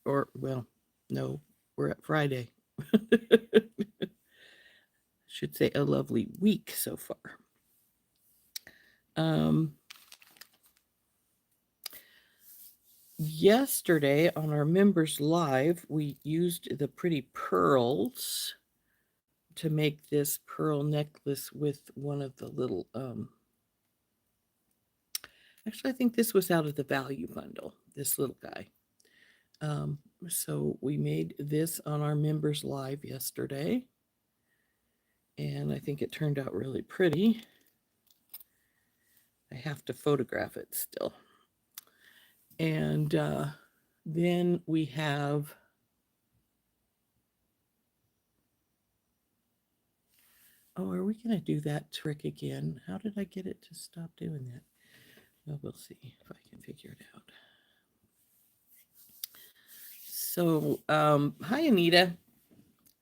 or, well, no, we're at Friday. Should say a lovely week so far. Um, Yesterday on our members live, we used the pretty pearls to make this pearl necklace with one of the little actually I think this was out of the value bundle, this little guy. um so we made this on our members live yesterday, and I think it turned out really pretty. I have to photograph it still. And then we have, oh, are we going to do that trick again? How did I get it to stop doing that? Well, we'll see if I can figure it out. So, hi, Anita.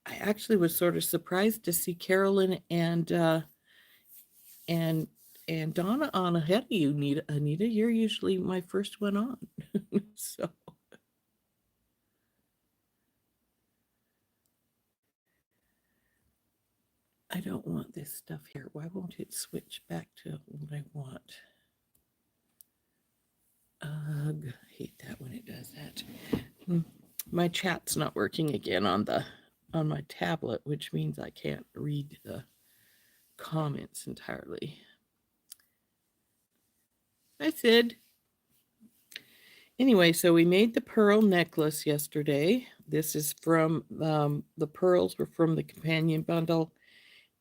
I actually was sort of surprised to see Carolyn and and Donna on ahead of you, Anita. Anita, you're usually my first one on. So I don't want this stuff here. Why won't it switch back to what I want? Ugh, I hate that when it does that. My chat's not working again on my tablet, which means I can't read the comments entirely. I said. Anyway, so we made the pearl necklace yesterday. This is from the pearls were from the companion bundle,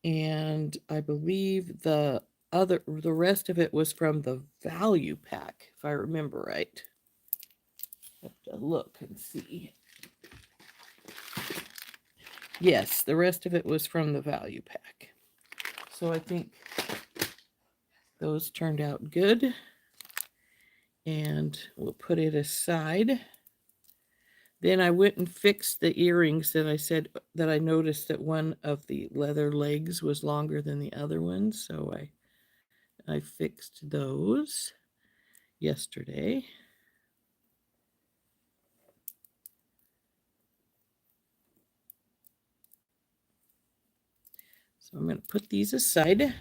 and I believe the rest of it was from the value pack, if I remember right. I have to look and see. Yes, the rest of it was from the value pack. So I think those turned out good. And we'll put it aside. Then I went and fixed the earrings that I said that I noticed that one of the leather legs was longer than the other one. So I fixed those yesterday. So I'm going to put these aside.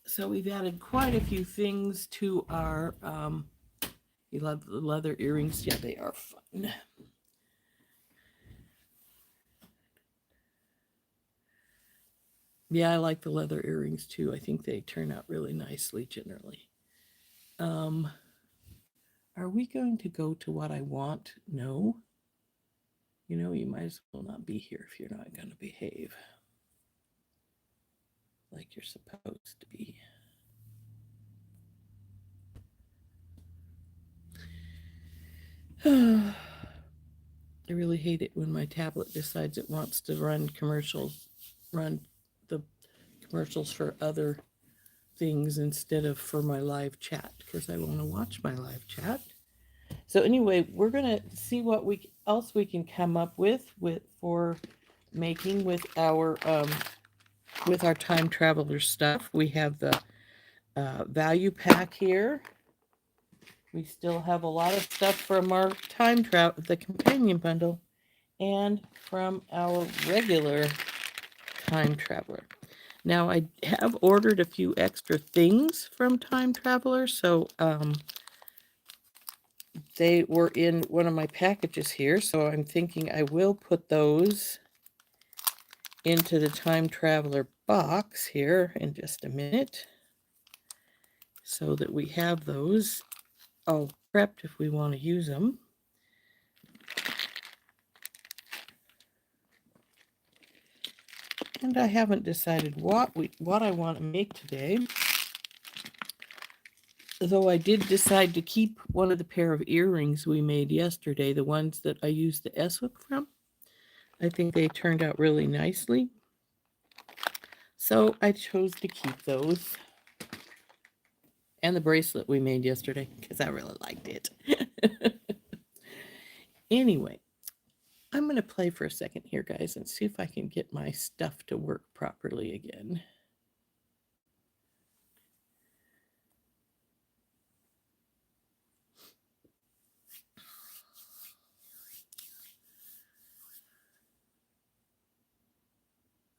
So we've added quite a few things to our you love the leather earrings. Yeah, they are fun. Yeah, I like the leather earrings too. I think they turn out really nicely generally. Um, are we going to go to what I want? No. You know, you might as well not be here if you're not going to behave like you're supposed to be. I really hate it when my tablet decides it wants to run the commercials for other things instead of for my live chat, because I want to watch my live chat. So anyway, we're gonna see what else we can come up with for making with our time traveler stuff. We have the value pack here. We still have a lot of stuff from our the companion bundle, and from our regular time traveler. Now I have ordered a few extra things from Time Traveler, so they were in one of my packages here, so I'm thinking I will put those into the Time Traveler box here in just a minute, so that we have those all prepped if we want to use them. And I haven't decided what I want to make today, though I did decide to keep one of the pair of earrings we made yesterday, the ones that I used the S-hook from. I think they turned out really nicely, so I chose to keep those. And the bracelet we made yesterday because I really liked it. Anyway, I'm going to play for a second here, guys, and see if I can get my stuff to work properly again.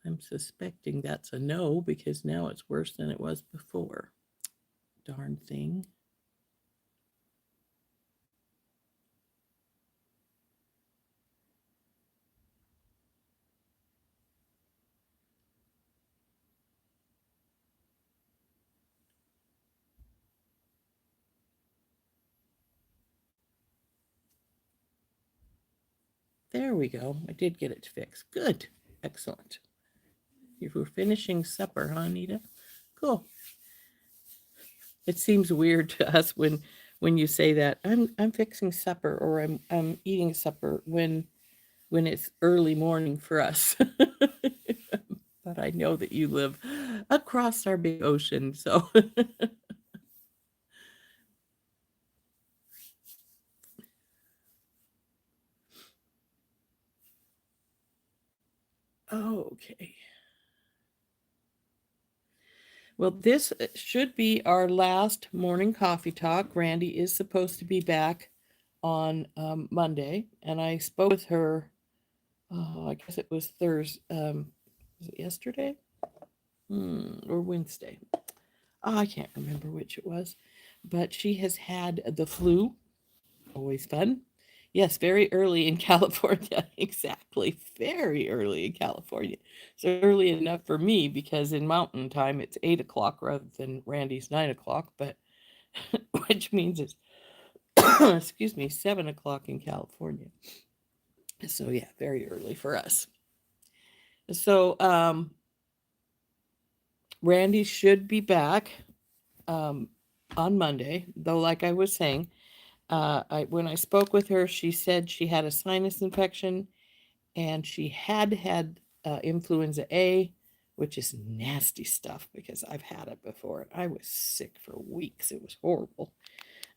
I'm suspecting that's a no because now it's worse than it was before. Darn thing. There we go. I did get it fixed. Good. Excellent. You were finishing supper, huh, Anita? Cool. It seems weird to us when you say that. I'm fixing supper or I'm eating supper when it's early morning for us. But I know that you live across our big ocean, so okay. Well, this should be our last morning coffee talk. Randee is supposed to be back on Monday, and I spoke with her. I guess it was Thursday. Was it yesterday? Or Wednesday? Oh, I can't remember which it was. But she has had the flu. Always fun. Yes, very early in California. Exactly. Very early in California. So early enough for me because in mountain time it's 8 o'clock rather than Randy's 9 o'clock, but which means it's excuse me, 7 o'clock in California. So yeah, very early for us. So Randee should be back um, on Monday, though like I was saying, when I spoke with her, she said she had a sinus infection and she had influenza A, which is nasty stuff because I've had it before and I was sick for weeks. It was horrible.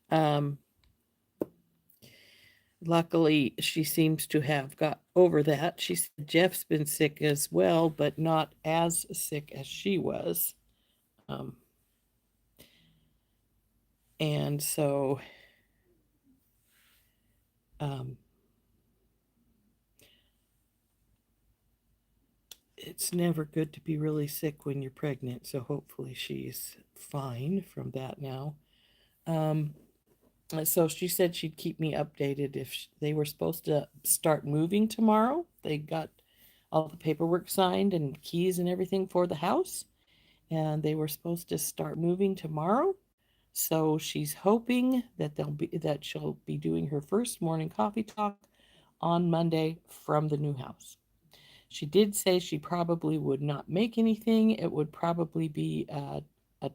Um, Luckily, she seems to have got over that. She said Jeff's been sick as well, but not as sick as she was. Um, and so um, it's never good to be really sick when you're pregnant. So hopefully she's fine from that now. Um, so she said she'd keep me updated if they were supposed to start moving tomorrow. They got all the paperwork signed and keys and everything for the house, and they were supposed to start moving tomorrow. So she's hoping that she'll be doing her first morning coffee talk on Monday from the new house. She did say she probably would not make anything. It would probably be a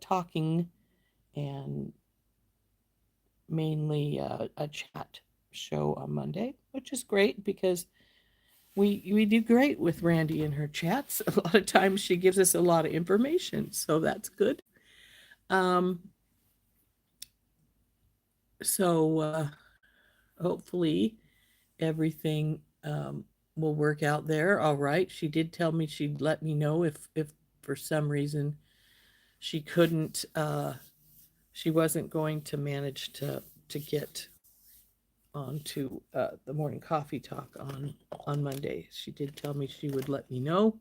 talking and mainly a chat show on Monday, which is great because we do great with Randee in her chats. A lot of times she gives us a lot of information, so that's good. Um, so hopefully everything will work out there all right. She did tell me she'd let me know if for some reason she couldn't she wasn't going to manage to get onto the morning coffee talk on Monday. She did tell me she would let me know,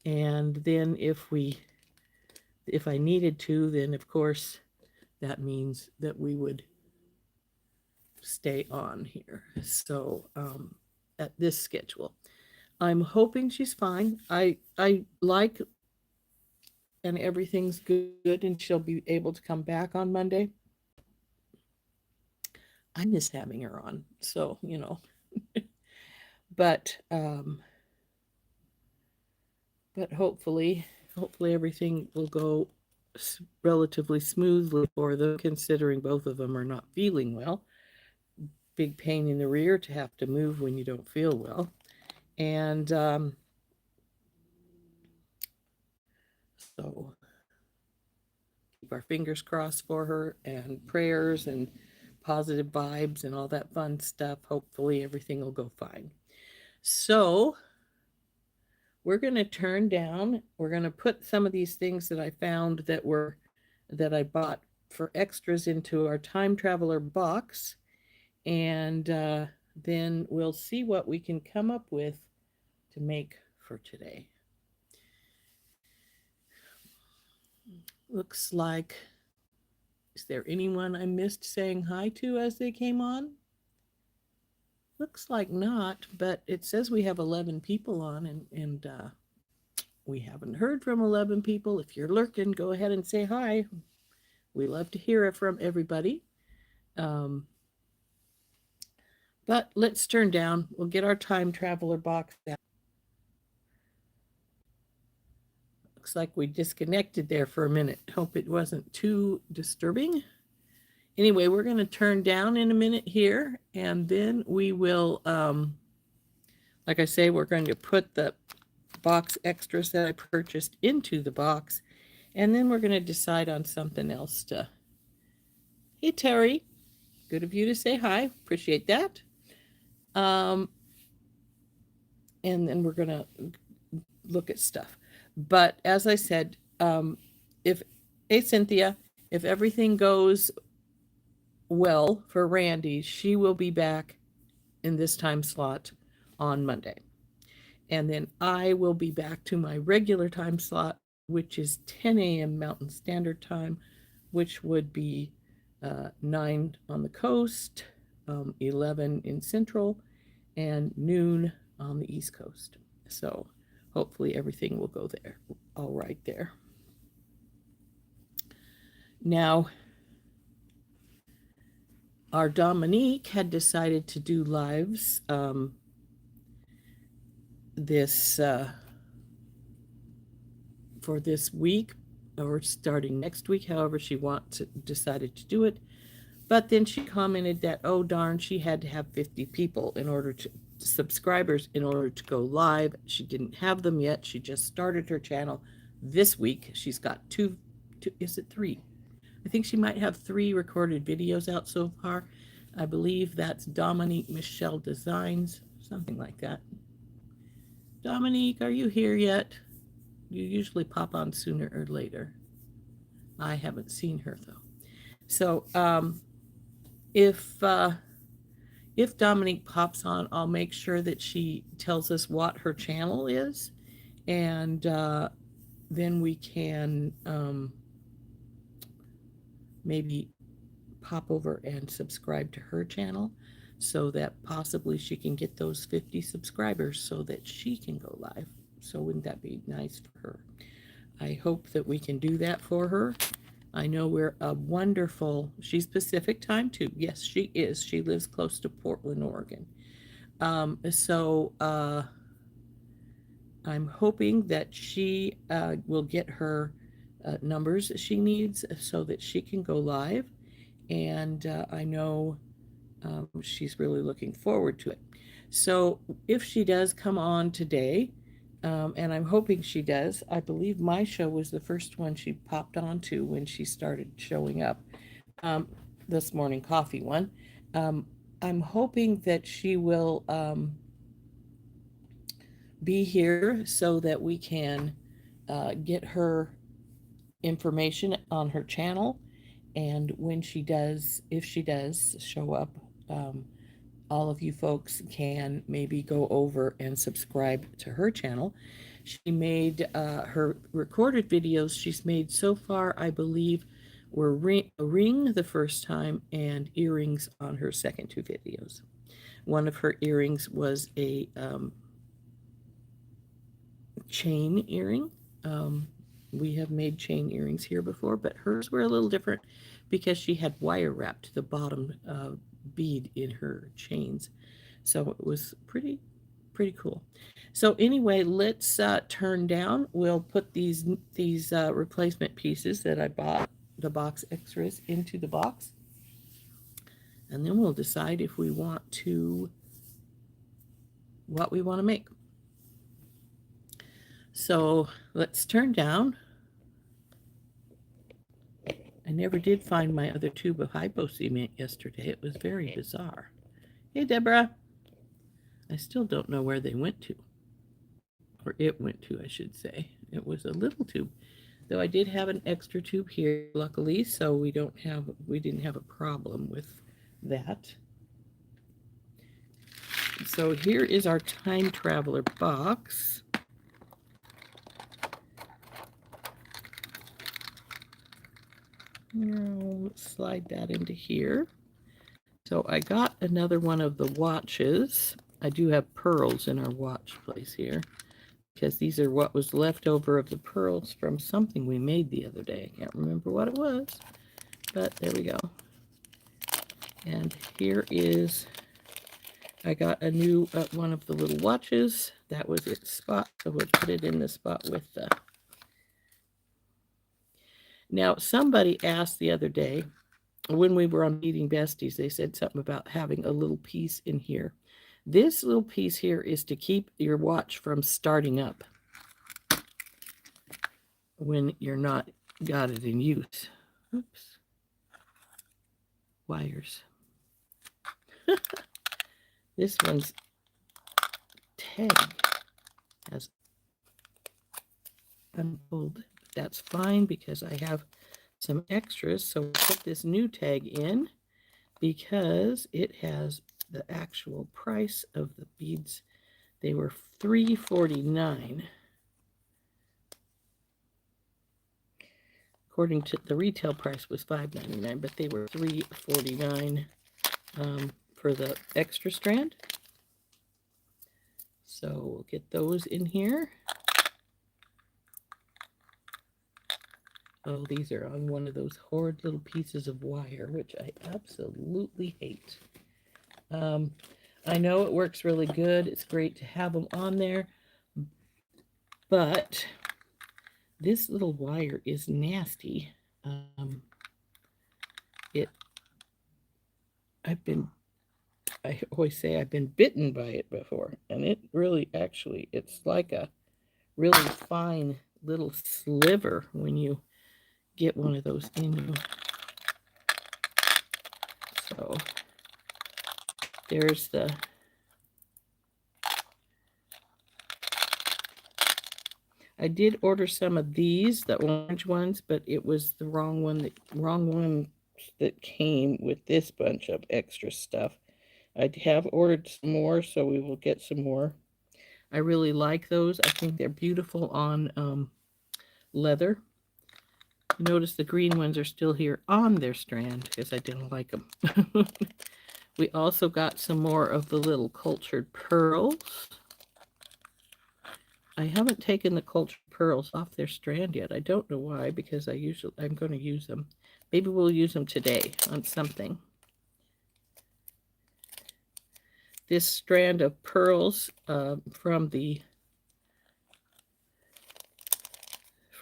and then if I needed to, then of course that means that we would stay on here. So at this schedule, I'm hoping she's fine. I like and everything's good and she'll be able to come back on Monday. I miss having her on, so but hopefully everything will go relatively smoothly for them, considering both of them are not feeling well. Big pain in the rear to have to move when you don't feel well, and so keep our fingers crossed for her, and prayers and positive vibes and all that fun stuff. Hopefully everything will go fine. So we're going to turn down, we're going to put some of these things that I found that I bought for extras into our time traveler box, and then we'll see what we can come up with to make for today. Looks like, is there anyone I missed saying hi to as they came on? Looks like not, but it says we have 11 people on, and we haven't heard from 11 people. If you're lurking, go ahead and say hi. We love to hear it from everybody. But let's turn down. We'll get our time traveler box out. Looks like we disconnected there for a minute. Hope it wasn't too disturbing. Anyway, we're going to turn down in a minute here, and then we will, like I say, we're going to put the box extras that I purchased into the box, and then we're going to decide on something else to. Hey, Terry. Good of you to say hi. Appreciate that. And then we're going to look at stuff. But as I said, hey, Cynthia, if everything goes well for Randee, she will be back in this time slot on Monday. And then I will be back to my regular time slot, which is 10 a.m. Mountain Standard Time, which would be 9 on the coast, 11 in Central, and noon on the East Coast. So hopefully everything will go there, all right there. Now, our Dominique had decided to do lives for this week, or starting next week, however she decided to do it. But then she commented that, oh darn, she had to have 50 people in order to subscribers in order to go live. She didn't have them yet. She just started her channel this week. She's got two, is it 3? I think she might have 3 recorded videos out so far. I believe that's Dominique Michelle Designs, something like that. Dominique, are you here yet? You usually pop on sooner or later. I haven't seen her though. So if Dominique pops on, I'll make sure that she tells us what her channel is, and then we can maybe pop over and subscribe to her channel so that possibly she can get those 50 subscribers so that she can go live. So wouldn't that be nice for her? I hope that we can do that for her. I know we're a wonderful, she's Pacific time too. Yes, she is. She lives close to Portland, Oregon. So I'm hoping that she will get her numbers she needs so that she can go live. And I know she's really looking forward to it. So if she does come on today, and I'm hoping she does, I believe my show was the first one she popped onto when she started showing up, this morning coffee one. I'm hoping that she will be here so that we can get her information on her channel. And when she does, if she does show up, all of you folks can maybe go over and subscribe to her channel. She made her recorded videos she's made so far, I believe, were a ring the first time and earrings on her second 2 videos. One of her earrings was a chain earring. We have made chain earrings here before, but hers were a little different because she had wire wrapped to the bottom bead in her chains. So it was pretty cool. So anyway, let's turn down. We'll put these replacement pieces that I bought, the box extras, into the box. And then we'll decide if we want to, what we want to make. So let's turn down. I never did find my other tube of hypo cement yesterday. It was very bizarre. Hey, Deborah. I still don't know where they went to, or it went to, I should say. It was a little tube, though I did have an extra tube here, luckily, so we didn't have a problem with that. So here is our time traveler box. Now let's slide that into here. So I got another one of the watches. I do have pearls in our watch place here, because these are what was left over of the pearls from something we made the other day. I can't remember what it was, but there we go. And here is, I got a new one of the little watches. That was its spot, so we'll put it in the spot with the... Now, somebody asked the other day, when we were on Meeting Besties, they said something about having a little piece in here. This little piece here is to keep your watch from starting up when you're not got it in use. Oops. Wires. This one's tag has unfolded. That's fine because I have some extras. So we'll put this new tag in because it has the actual price of the beads. They were $3.49. According to the retail price was $5.99, but they were $3.49 for the extra strand. So we'll get those in here. Oh, these are on one of those horrid little pieces of wire, which I absolutely hate. I know it works really good. It's great to have them on there, but this little wire is nasty. I always say I've been bitten by it before, and it really actually, it's like a really fine little sliver when you get one of those in you. So there's the... I did order some of these, the orange ones, but it was the wrong one that came with this bunch of extra stuff. I have ordered some more, so we will get some more. I really like those. I think they're beautiful on leather. Notice the green ones are still here on their strand because I didn't like them. We also got some more of the little cultured pearls. I haven't taken the cultured pearls off their strand yet. I don't know why, because I'm going to use them. Maybe we'll use them today on something. This strand of pearls from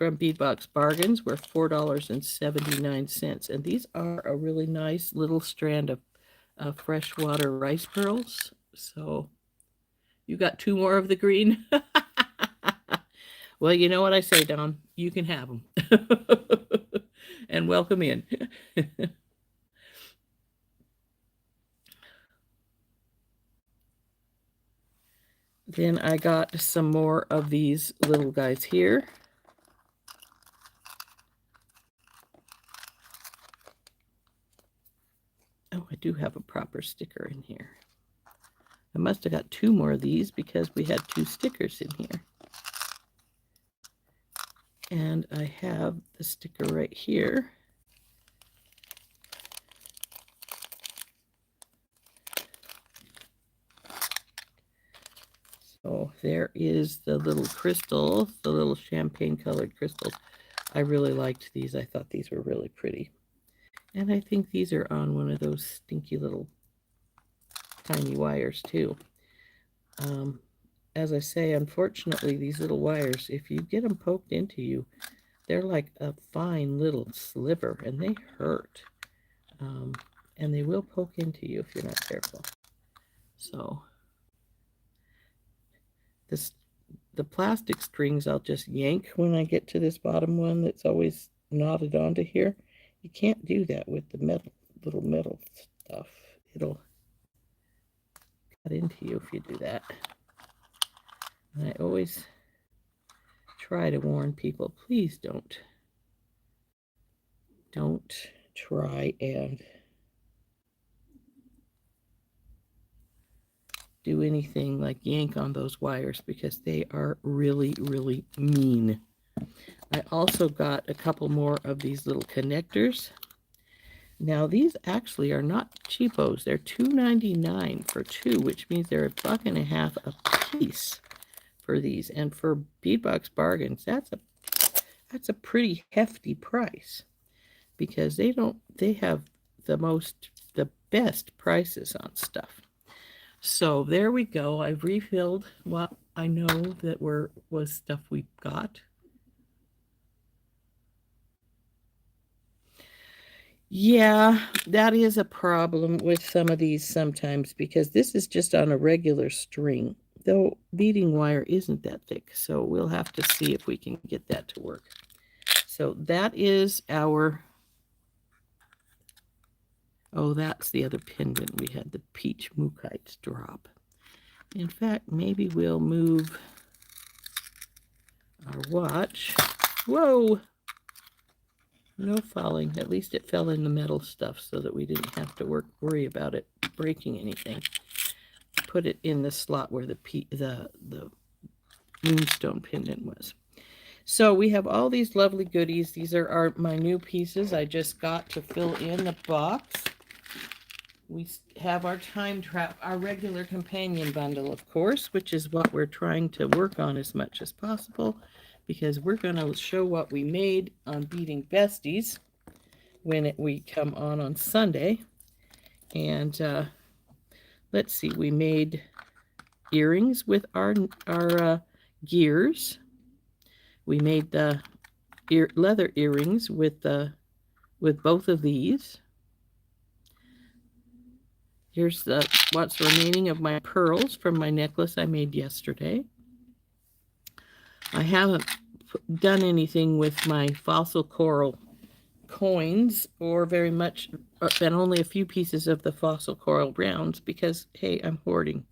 Beadbox Bargains were $4.79, and these are a really nice little strand of freshwater rice pearls. So you got two more of the green. Well, you know what I say, Don. You can have them. And welcome in. Then I got some more of these little guys here. Oh, I do have a proper sticker in here. I must have got two more of these because we had two stickers in here. And I have the sticker right here. So there is the little crystal, the little champagne colored crystals. I really liked these. I thought these were really pretty. And I think these are on one of those stinky little tiny wires too. As I say, unfortunately, these little wires, if you get them poked into you, they're like a fine little sliver, and they hurt. And they will poke into you if you're not careful. So the plastic strings I'll just yank when I get to this bottom one that's always knotted onto here, You can't do that with the little metal stuff. It'll cut into you if you do that. And I always try to warn people, please don't try and do anything like yank on those wires, because they are really, really mean. I also got a couple more of these little connectors. Now these actually are not cheapos. They're $2.99 for two, which means they're $1.50 a piece for these. And for Beadbox Bargains, that's a pretty hefty price, because they have the best prices on stuff. So there we go. I've refilled what I know that was stuff we got. Yeah, that is a problem with some of these sometimes, because this is just on a regular string, though beading wire isn't that thick. So we'll have to see if we can get that to work. So that is our, oh, that's the other pendant. We had the peach mookites drop. In fact, maybe we'll move our watch. Whoa! No falling. At least it fell in the metal stuff so that we didn't have to worry about it breaking anything. Put it in the slot where the moonstone pendant was. So we have all these lovely goodies. These are my new pieces I just got to fill in the box. We have our our regular companion bundle, of course, which is what we're trying to work on as much as possible, because we're going to show what we made on Beading Besties when we come on Sunday. And let's see, we made earrings with our gears. We made the leather earrings with both of these. Here's what's remaining of my pearls from my necklace I made yesterday. I haven't done anything with my fossil coral coins, or very much, and only a few pieces of the fossil coral rounds, because, hey, I'm hoarding.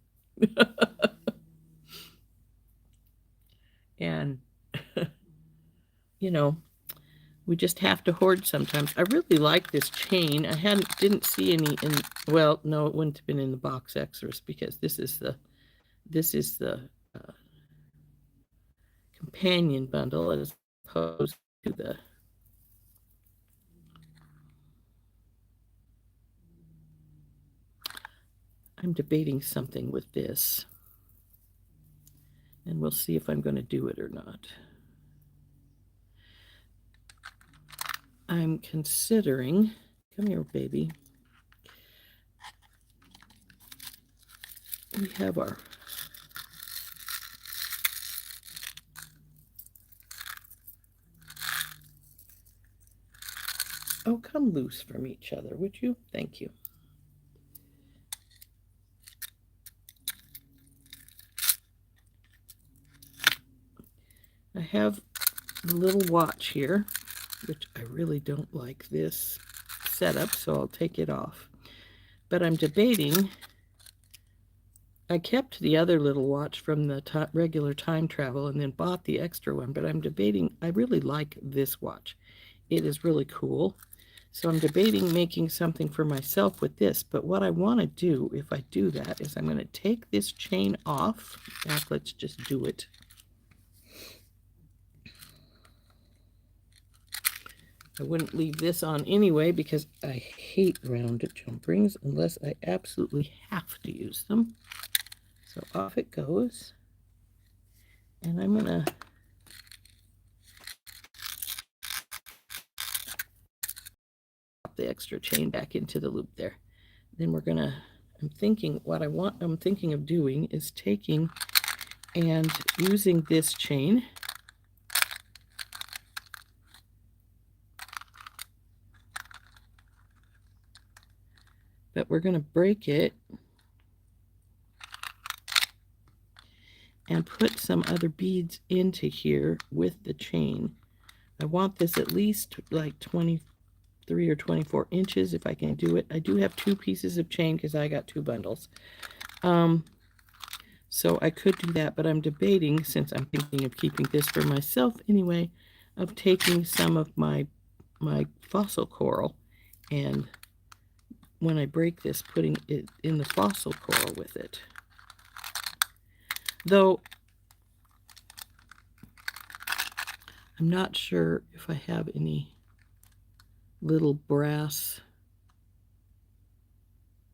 And, you know, we just have to hoard sometimes. I really like this chain. I didn't see any well, no, it wouldn't have been in the box extras, because this is the companion bundle as opposed to the I'm debating something with this, and we'll see if I'm going to do it or not. I'm considering, come here, baby. We have our oh, come loose from each other, would you? Thank you. I have the little watch here, which I really don't like this setup, so I'll take it off. But I'm debating, I kept the other little watch from the regular time travel and then bought the extra one, but I'm debating, I really like this watch. It is really cool. So I'm debating making something for myself with this. But what I want to do, if I do that, is I'm going to take this chain off. In fact, let's just do it. I wouldn't leave this on anyway, because I hate round jump rings unless I absolutely have to use them. So off it goes. And I'm going to pop the extra chain back into the loop there. Then we're going to, I'm thinking of doing is taking and using this chain. But we're going to break it and put some other beads into here with the chain. I want this at least like 20 3 or 24 inches if I can do it. I do have 2 pieces of chain because I got 2 bundles. So I could do that, but I'm debating, since I'm thinking of keeping this for myself anyway, of taking some of my fossil coral, and when I break this, putting it in the fossil coral with it. Though I'm not sure if I have any little brass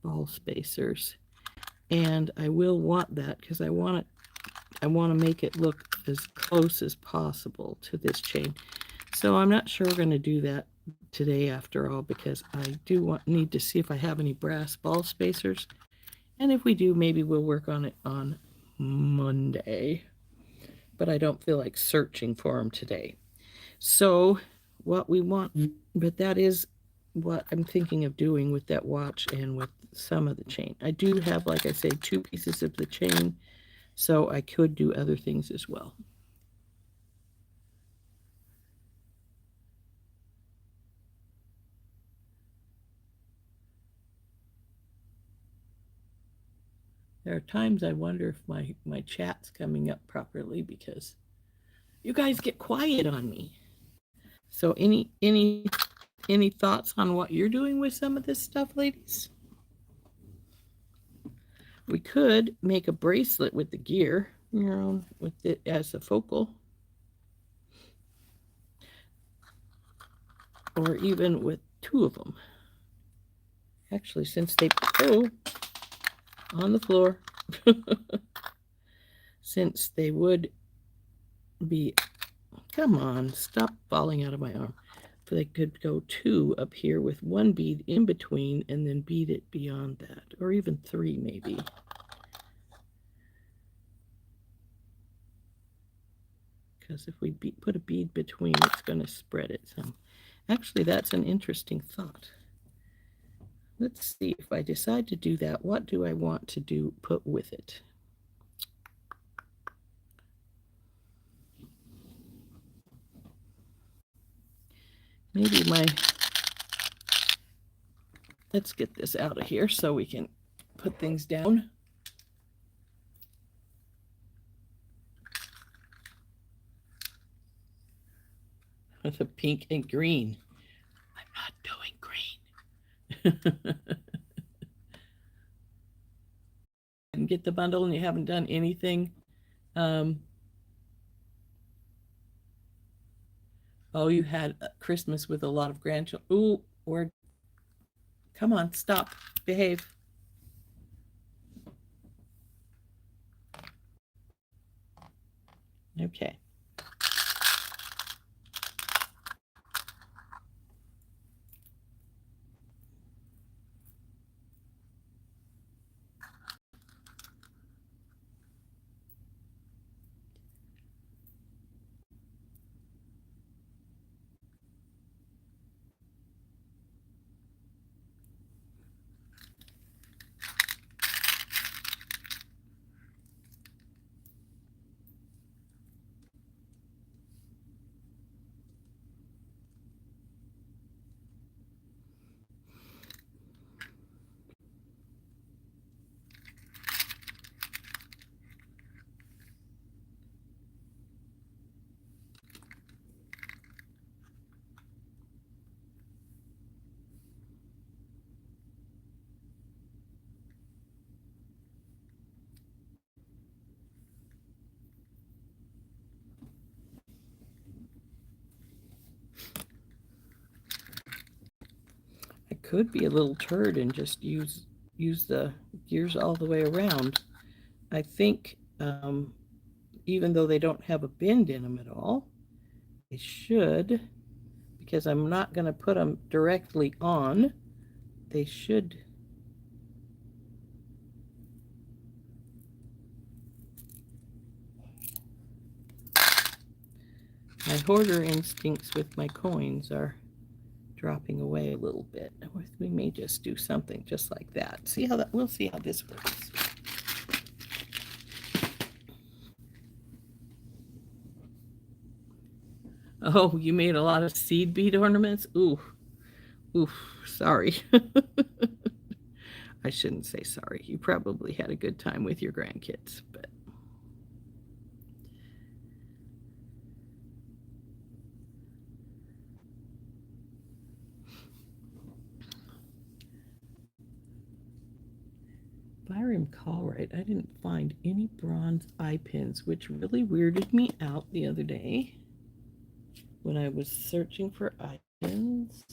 ball spacers, and I will want that because I want to make it look as close as possible to this chain. So I'm not sure we're going to do that today after all, because I do need to see if I have any brass ball spacers, and if we do, maybe we'll work on it on Monday, but I don't feel like searching for them today. So what we want, but that is what I'm thinking of doing with that watch and with some of the chain. I do have, like I say, 2 pieces of the chain, so I could do other things as well. There are times I wonder if my chat's coming up properly, because you guys get quiet on me. So any thoughts on what you're doing with some of this stuff, ladies? We could make a bracelet with the gear, with it as a focal. Or even with 2 of them. Actually, since they on the floor, since they would be, come on, stop falling out of my arm. So they could go 2 up here with 1 bead in between, and then bead it beyond that, or even 3 maybe. Because if we put a bead between, it's going to spread it some. Actually, that's an interesting thought. Let's see, if I decide to do that, what do I want to put with it? Maybe let's get this out of here so we can put things down. With a pink and green. I'm not doing green. And get the bundle and you haven't done anything. Oh, you had Christmas with a lot of grandchildren. Ooh, come on, stop, behave. Okay. I could be a little turd and just use the gears all the way around. I think even though they don't have a bend in them at all, they should, because I'm not going to put them directly on. They should. My hoarder instincts with my coins are dropping away a little bit. We may just do something just like that. We'll see how this works. Oh, you made a lot of seed bead ornaments? Ooh, Oof, sorry. I shouldn't say sorry. You probably had a good time with your grandkids, but if I recall right, I didn't find any bronze eye pins, which really weirded me out the other day when I was searching for eye pins.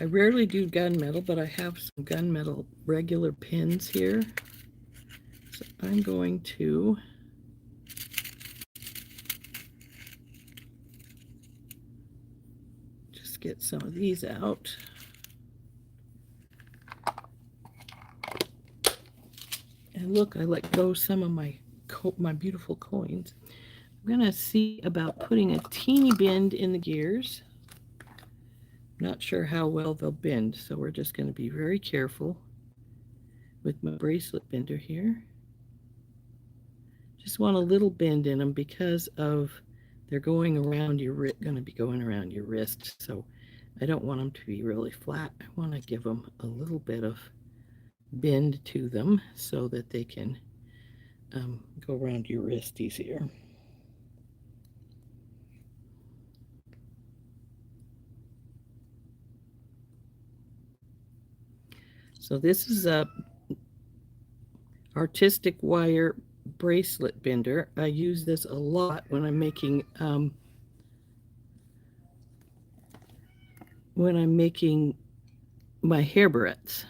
I rarely do gunmetal, but I have some gunmetal regular pins here. So I'm going to just get some of these out. And look, I let go some of my beautiful coins. I'm going to see about putting a teeny bend in the gears. Not sure how well they'll bend, so we're just going to be very careful with my bracelet bender here. Just want a little bend in them because of they're going around your going to be going around your wrist, so I don't want them to be really flat. I want to give them a little bit of bend to them so that they can go around your wrist easier. So this is a artistic wire bracelet bender. I use this a lot when I'm making my hair barrettes.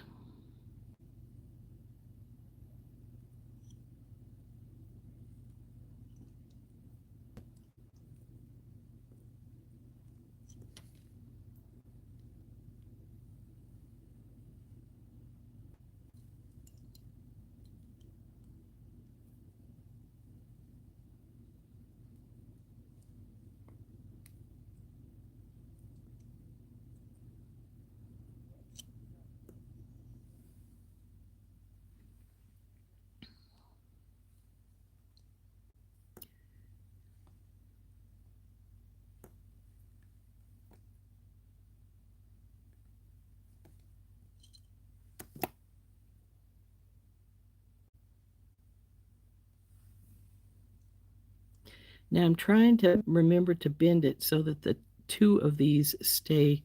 Now I'm trying to remember to bend it so that the two of these stay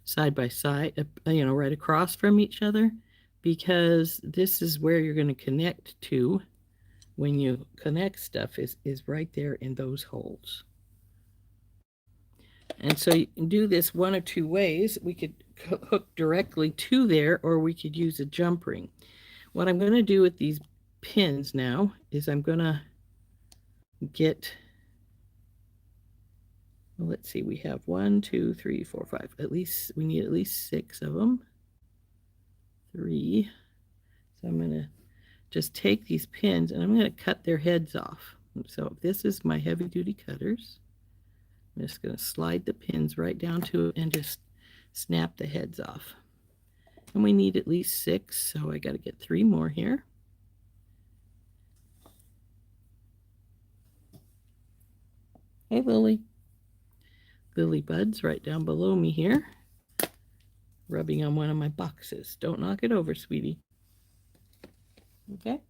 side by side, right across from each other, because this is where you're going to connect to when you connect stuff is right there in those holes. And so you can do this one of two ways. We could hook directly to there, or we could use a jump ring. What I'm going to do with these pins now is I'm going to get, well, let's see, we have 1, 2, 3, 4, 5. We need at least 6 of them. 3. So I'm going to just take these pins and I'm going to cut their heads off. So this is my heavy duty cutters. I'm just going to slide the pins right down to it and just snap the heads off. And we need at least 6, so I got to get 3 more here. Hey, Lily. Lily Bud's right down below me here, rubbing on one of my boxes. Don't knock it over, sweetie. Okay.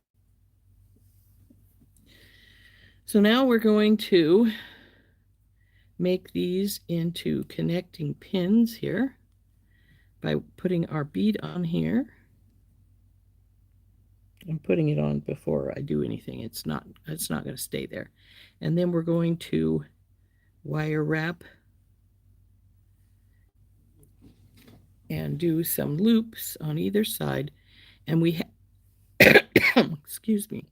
So now we're going to make these into connecting pins here by putting our bead on here. I'm putting it on before I do anything. It's not going to stay there. And then we're going to wire wrap and do some loops on either side. And excuse me,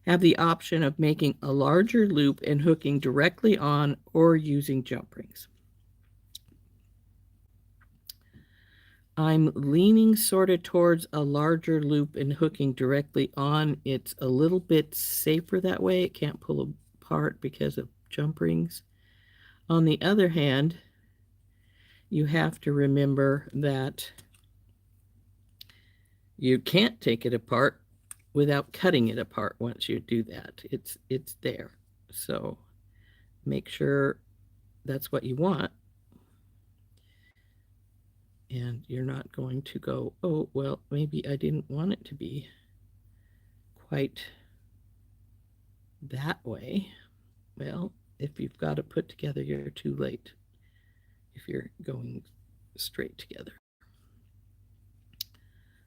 have the option of making a larger loop and hooking directly on or using jump rings. I'm leaning sort of towards a larger loop and hooking directly on. It's a little bit safer that way. It can't pull apart because of jump rings. On the other hand, you have to remember that you can't take it apart without cutting it apart once you do that. It's there. So make sure that's what you want. And you're not going to go, oh, well, maybe I didn't want it to be quite that way. Well, if you've got it put together, you're too late if you're going straight together.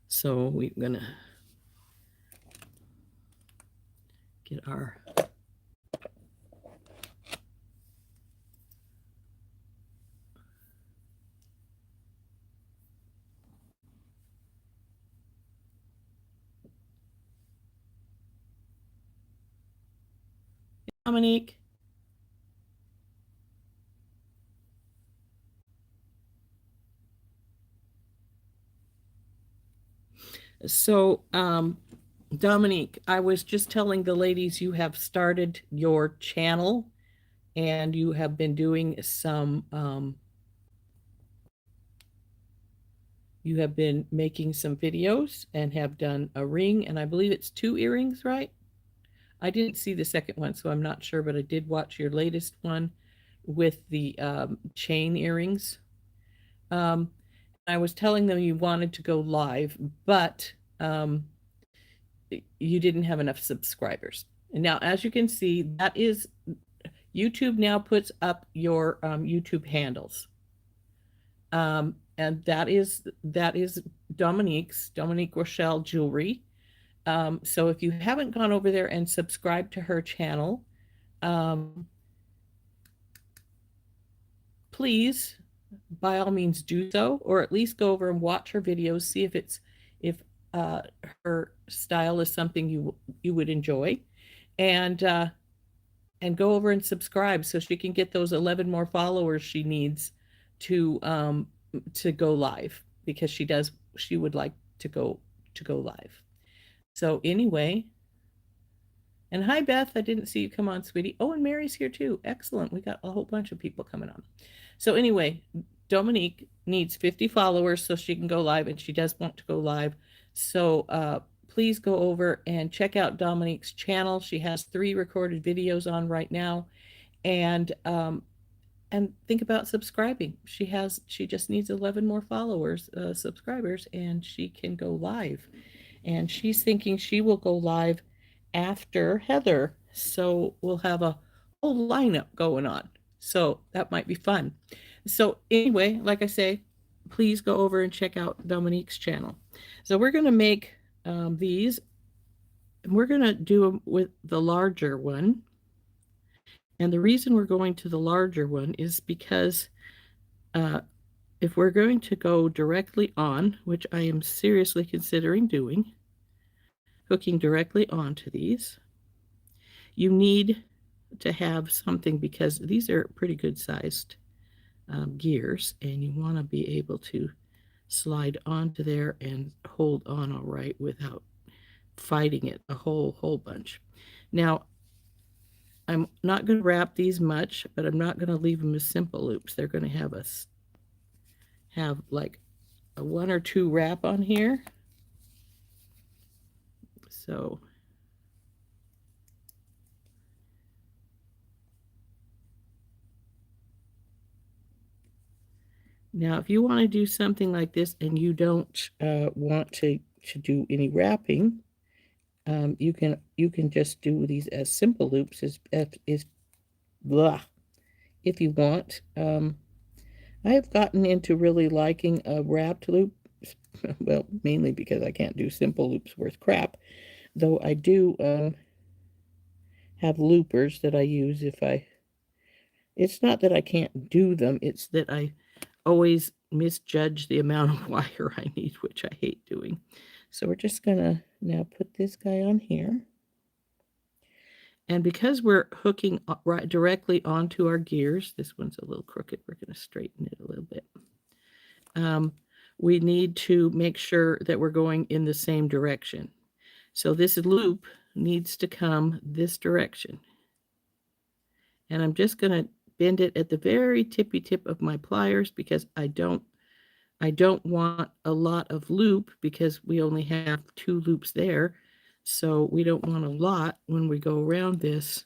So we're going to get our Dominique. So, Dominique, I was just telling the ladies you have started your channel and you have been doing some, you have been making some videos and have done a ring, and I believe it's 2 earrings, right? I didn't see the second one, so I'm not sure, but I did watch your latest one with the chain earrings. I was telling them you wanted to go live, but you didn't have enough subscribers. And now, as you can see, that is YouTube now puts up your YouTube handles. And that is Dominique Rochelle Jewelry. So if you haven't gone over there and subscribed to her channel, please, by all means, do so, or at least go over and watch her videos, see if her style is something you would enjoy, and go over and subscribe so she can get those 11 more followers she needs to go live, because she would like to go live. So anyway, and hi Beth, I didn't see you come on, sweetie. Oh, and Mary's here too. Excellent. We got a whole bunch of people coming on. So anyway, Dominique needs 50 followers so she can go live, and she does want to go live. So please go over and check out Dominique's channel. She has 3 recorded videos on right now, and think about subscribing. She just needs 11 more followers, subscribers, and she can go live. And she's thinking she will go live after Heather. So we'll have a whole lineup going on. So that might be fun. So anyway, like I say, please go over and check out Dominique's channel. So we're going to make these, and we're going to do them with the larger one. And the reason we're going to the larger one is because if we're going to go directly on, which I am seriously considering doing, hooking directly onto these, you need to have something, because these are pretty good sized gears, and you want to be able to slide onto there and hold on all right without fighting it a whole bunch. Now, I'm not going to wrap these much, but I'm not going to leave them as simple loops. They're going to have like a 1 or 2 wrap on here. So now, if you want to do something like this and you don't want to do any wrapping, you can just do these as simple loops as blah, if you want. I have gotten into really liking a wrapped loop Well, mainly because I can't do simple loops worth crap, though I do have loopers that I use if I, it's not that I can't do them, it's that I always misjudge the amount of wire I need, which I hate doing. So we're just gonna now put this guy on here. And because we're hooking right directly onto our gears, this one's a little crooked, we're gonna straighten it a little bit. We need to make sure that we're going in the same direction. So this loop needs to come this direction. And I'm just going to bend it at the very tippy tip of my pliers because I don't want a lot of loop because we only have 2 loops there. So we don't want a lot when we go around this,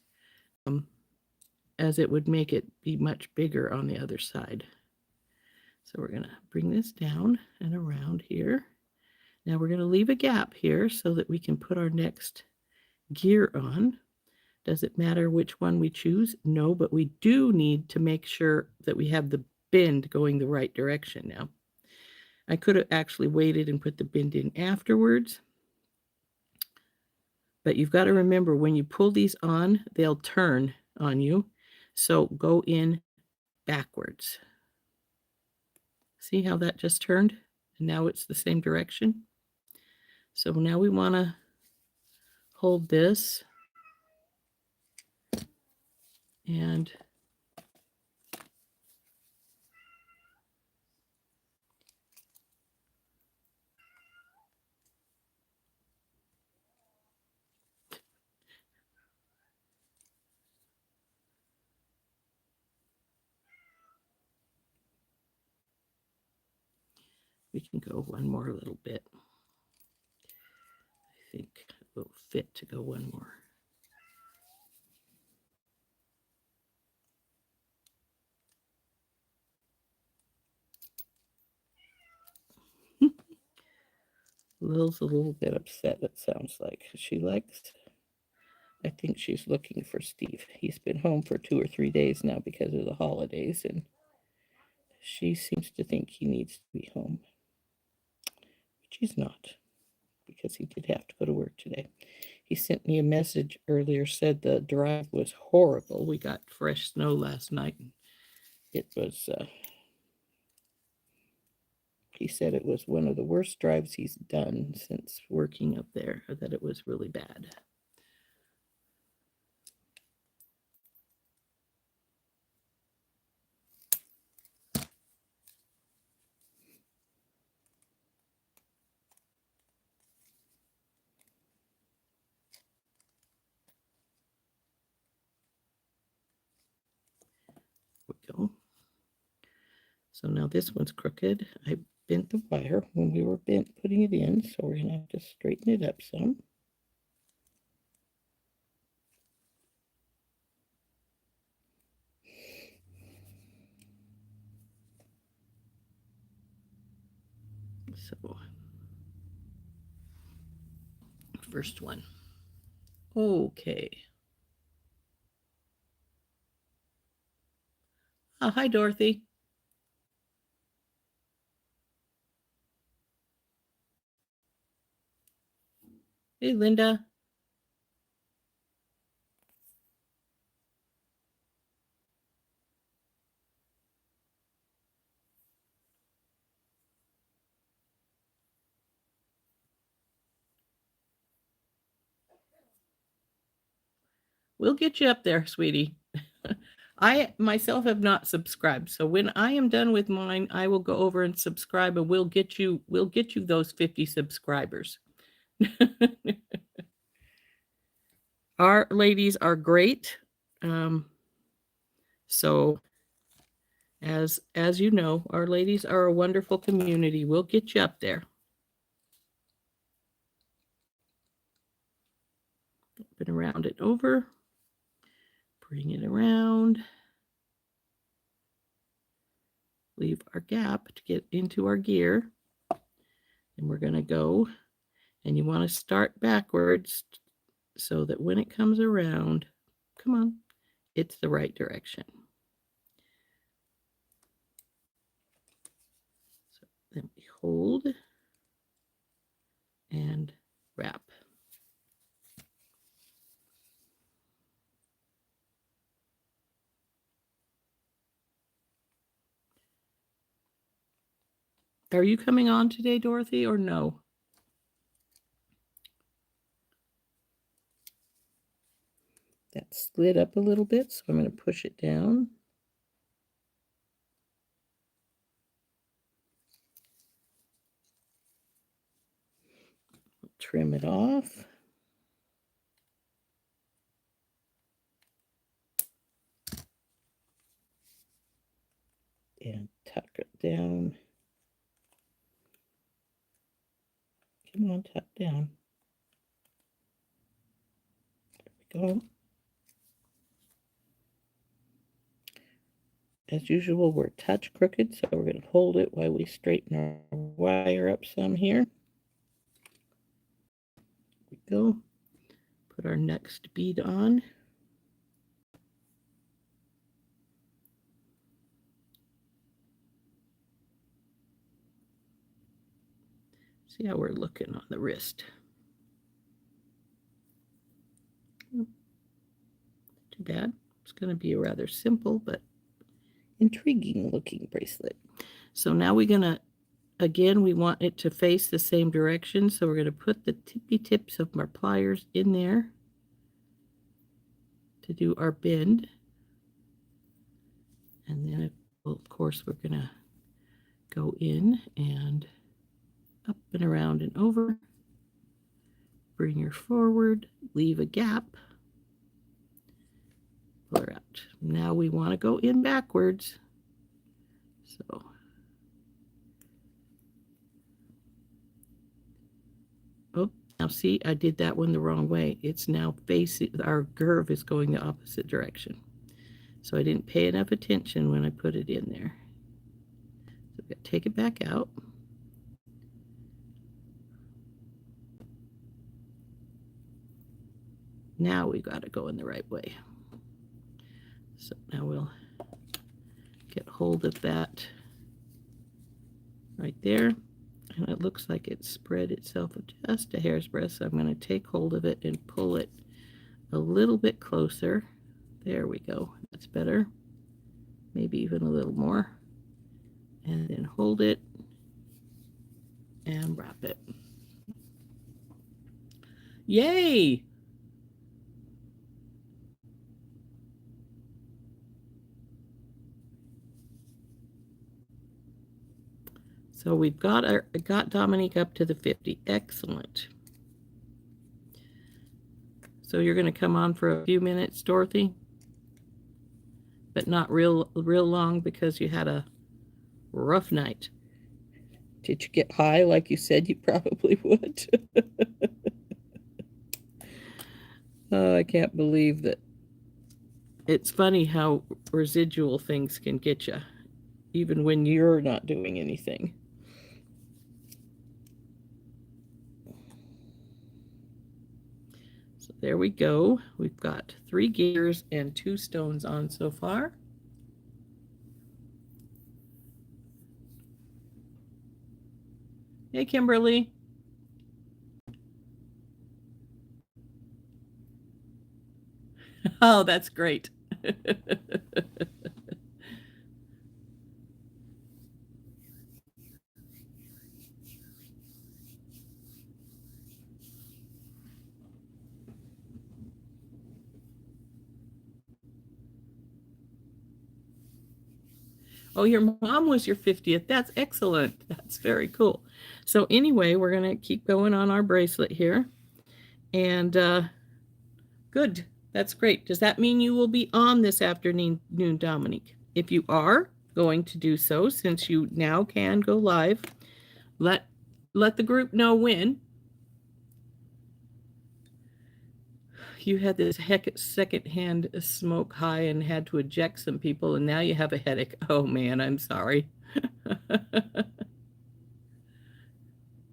as it would make it be much bigger on the other side. So we're going to bring this down and around here. Now we're going to leave a gap here so that we can put our next gear on. Does it matter which one we choose? No, but we do need to make sure that we have the bend going the right direction now. I could have actually waited and put the bend in afterwards. But you've got to remember when you pull these on, they'll turn on you. So go in backwards. See how that just turned? And now it's the same direction. So now we want to hold this and we can go one more little bit. I think it will fit to go one more. Lil's a little bit upset, it sounds like. She likes, I think she's looking for Steve. He's been home for 2 or 3 days now because of the holidays, and she seems to think he needs to be home, which he's not, because he did have to go to work today. He sent me a message earlier, said the drive was horrible. We got fresh snow last night, and it was, he said it was one of the worst drives he's done since working up there, that it was really bad. There we go. So now this one's crooked. I bent the wire when we were putting it in, so we're going to have to straighten it up some. So, first one. Okay. Oh, hi, Dorothy. Hey, Linda. We'll get you up there, sweetie. I myself have not subscribed, so when I am done with mine, I will go over and subscribe, and we'll get you those 50 subscribers. Our ladies are great. So as you know, our ladies are a wonderful community. We'll get you up there. Been around it over. Bring it around. Leave our gap to get into our gear. And we're going to go, and you want to start backwards so that when it comes around, come on, it's the right direction. So then we hold and wrap. Are you coming on today, Dorothy, or no? That slid up a little bit, so I'm going to push it down. Trim it off. And tuck it down. Come on, tuck down. There we go. As usual, we're touch crooked, so we're going to hold it while we straighten our wire up some here. There we go. Put our next bead on. See how we're looking on the wrist. Too bad. It's going to be a rather simple but intriguing looking bracelet. So now we're going to, again, we want it to face the same direction. So we're going to put the tippy tips of our pliers in there to do our bend. And then, of course, we're going to go in and up and around and over. Bring her forward, leave a gap, pull her out. Now we want to go in backwards. So oh, now see, I did that one the wrong way. It's now facing, our curve is going the opposite direction. So I didn't pay enough attention when I put it in there. So we've got to take it back out. Now we've got to go in the right way. So now we'll get hold of that right there. And it looks like it spread itself just a hair's breadth. So I'm going to take hold of it and pull it a little bit closer. There we go. That's better. Maybe even a little more. And then hold it and wrap it. Yay! So we've got Dominique up to the 50. Excellent. So you're going to come on for a few minutes, Dorothy, but not real long because you had a rough night. Did you get high like you said you probably would? Oh, I can't believe that. It's funny how residual things can get you, even when you're not doing anything. So there we go. We've got 3 gears and 2 stones on so far. Hey, Kimberly. Oh, that's great. Oh, your mom was your 50th. That's excellent. That's very cool. So anyway, we're going to keep going on our bracelet here. And good. That's great. Does that mean you will be on this afternoon, Dominique? If you are going to do so, since you now can go live, let the group know when. You had this secondhand smoke high and had to eject some people, and now you have a headache. Oh man, I'm sorry.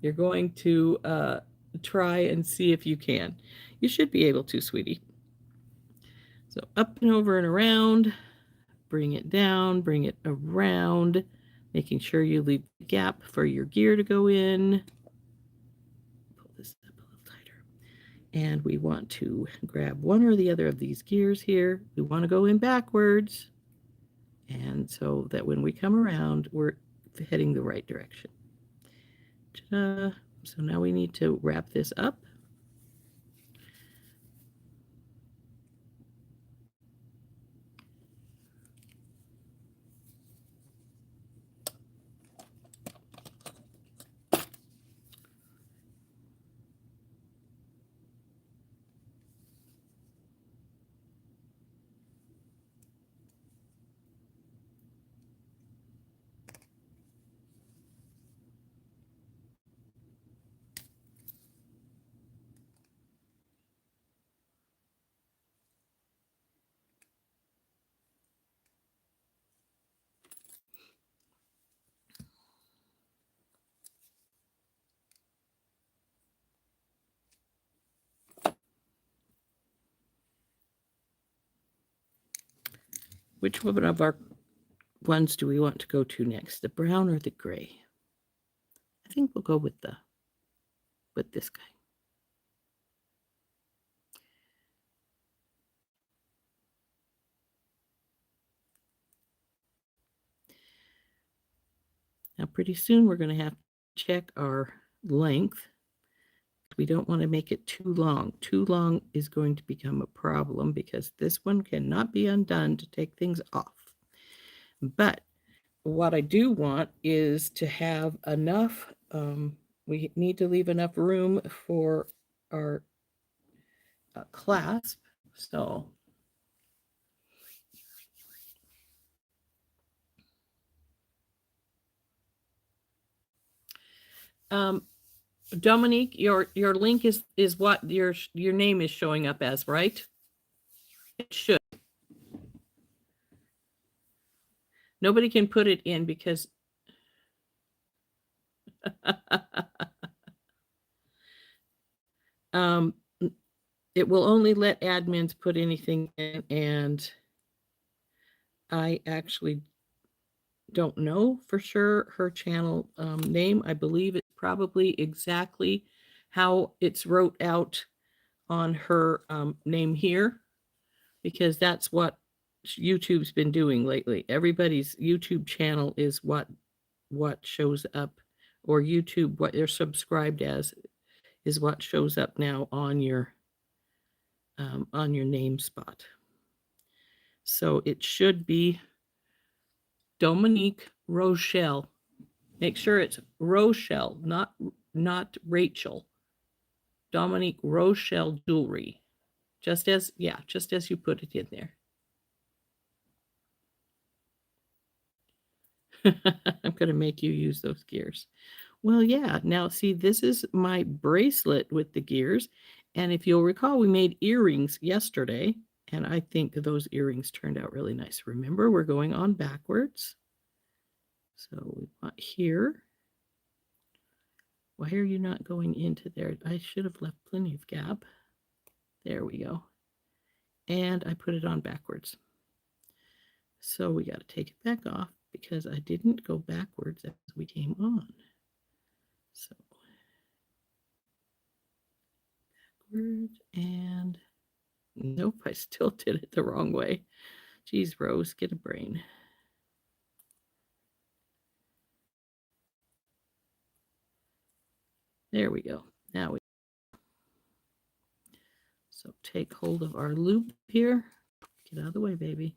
You're going to try and see if you can. You should be able to, sweetie. So up and over and around, bring it down, bring it around, Making sure you leave the gap for your gear to go in. Pull this up a little tighter. And we want to grab one or the other of these gears here. We want to go in backwards. And so that when we come around, we're heading the right direction. Ta-da. So now we need to wrap this up. Which one of our ones do we want to go to next? The brown or the gray? I think we'll go with this guy. Now pretty soon we're going to have to check our length. We don't want to make it too long. Too long is going to become a problem because this one cannot be undone to take things off. But what I do want is to have enough, we need to leave enough room for our clasp. So Dominique, your link is what your name is showing up as, right? It should. Nobody can put it in because it will only let admins put anything in, and I actually don't know for sure her channel name. I believe it's probably exactly how it's wrote out on her name here, because that's what YouTube's been doing lately. Everybody's YouTube channel is what shows up, or YouTube, what they're subscribed as is what shows up now on your name spot. So it should be Dominique Rochelle. Make sure it's Rochelle, not Rachel. Dominique Rochelle Jewelry. Just as you put it in there. I'm going to make you use those gears. Well, yeah. Now, see, this is my bracelet with the gears. And if you'll recall, we made earrings yesterday. And I think those earrings turned out really nice. Remember, we're going on backwards. So we want here. Why are you not going into there? I should have left plenty of gap. There we go. And I put it on backwards. So we got to take it back off because I didn't go backwards as we came on. So backwards, and nope, I still did it the wrong way. Geez, Rose, get a brain. There we go. Now so take hold of our loop here. Get out of the way, baby.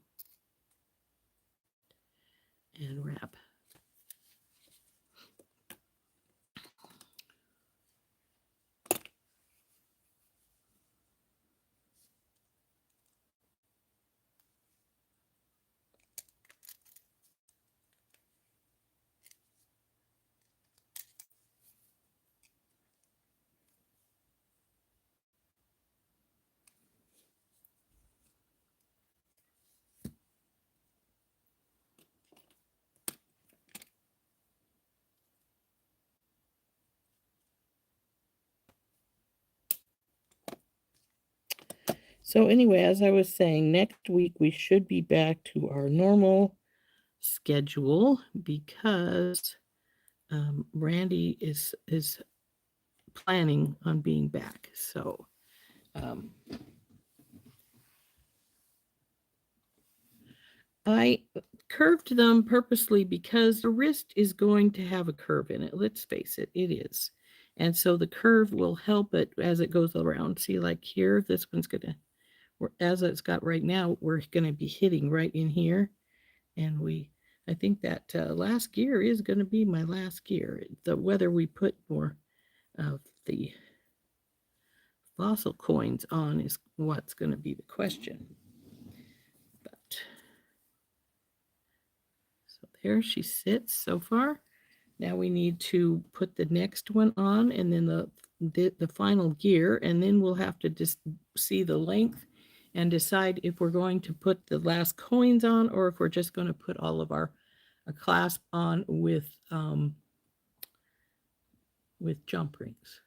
And wrap. So anyway, as I was saying, next week we should be back to our normal schedule because Randee is planning on being back. So I curved them purposely because the wrist is going to have a curve in it. Let's face it, it is. And so the curve will help it as it goes around. See, like here, this one's going to, as it's got right now, we're going to be hitting right in here. And I think that last gear is going to be my last gear. Whether we put more of the fossil coins on is what's going to be the question. But so there she sits so far. Now we need to put the next one on and then the final gear, and then we'll have to just see the length and decide if we're going to put the last coins on or if we're just going to put all of our clasp on with jump rings.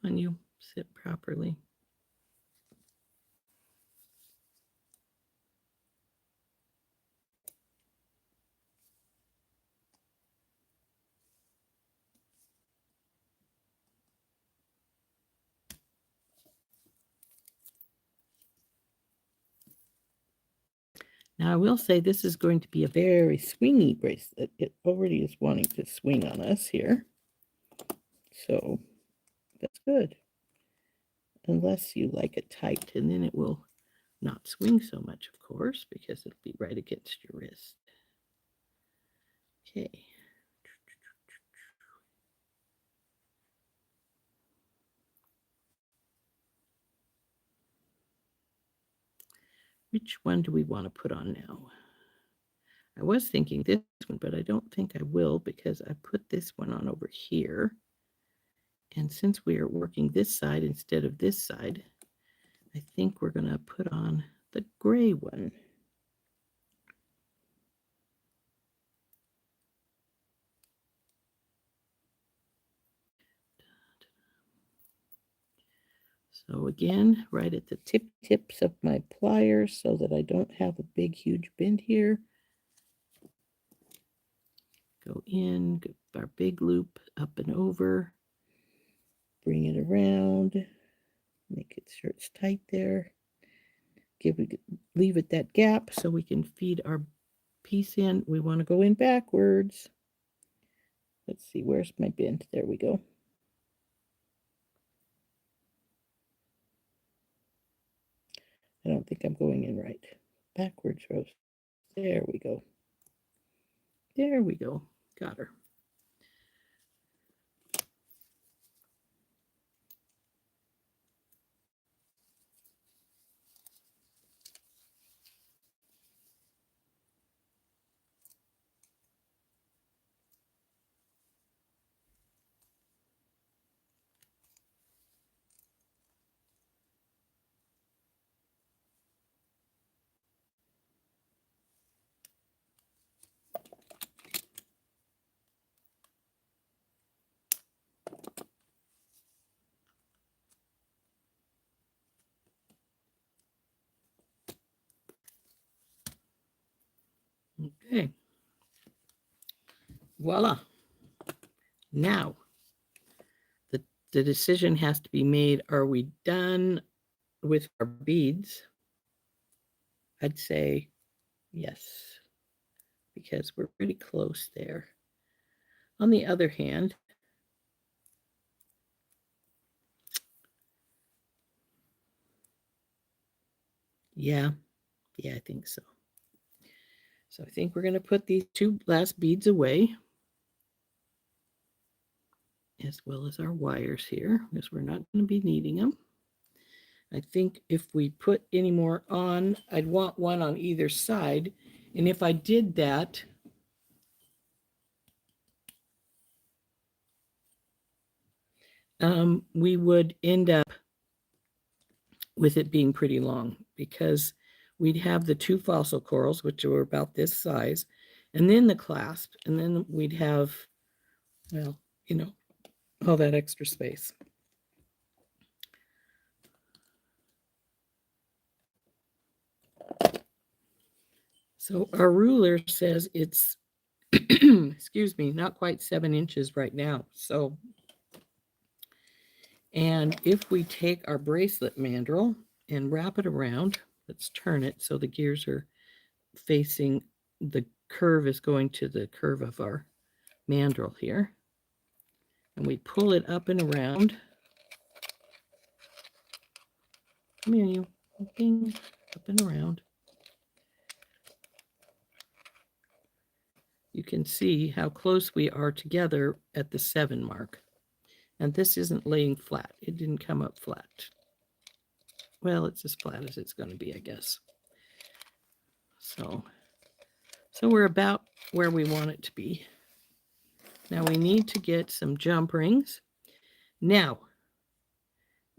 Come on, you sit properly. Now, I will say this is going to be a very swingy bracelet. It already is wanting to swing on us here. So that's good. Unless you like it tight, and then it will not swing so much, of course, because it'll be right against your wrist. Okay. Which one do we want to put on now? I was thinking this one, but I don't think I will because I put this one on over here. And since we are working this side instead of this side, I think we're going to put on the gray one. So again, right at the tips of my pliers so that I don't have a big, huge bend here. Go in, get our big loop up and over, bring it around, make it sure it's tight there. Leave it that gap so we can feed our piece in. We want to go in backwards. Let's see, where's my bend? There we go. I don't think I'm going in right. Backwards, Rose. There we go. There we go. Got her. Okay. Voila. Now, the decision has to be made. Are we done with our beads? I'd say yes, because we're pretty close there. On the other hand, yeah, I think so. So I think we're going to put these two last beads away, as well as our wires here, because we're not going to be needing them. I think if we put any more on, I'd want one on either side. And if I did that, we would end up with it being pretty long, because we'd have the two fossil corals, which were about this size, and then the clasp, and then we'd have, well, all that extra space. So our ruler says it's, excuse me, not quite 7 inches right now. So, and if we take our bracelet mandrel and wrap it around, let's turn it so the gears are facing, the curve is going to the curve of our mandrel here. And we pull it up and around. Come here, you. Bing, up and around. You can see how close we are together at the 7 mark. And this isn't laying flat. It didn't come up flat. Well, it's as flat as it's going to be, I guess. So we're about where we want it to be. Now we need to get some jump rings. Now,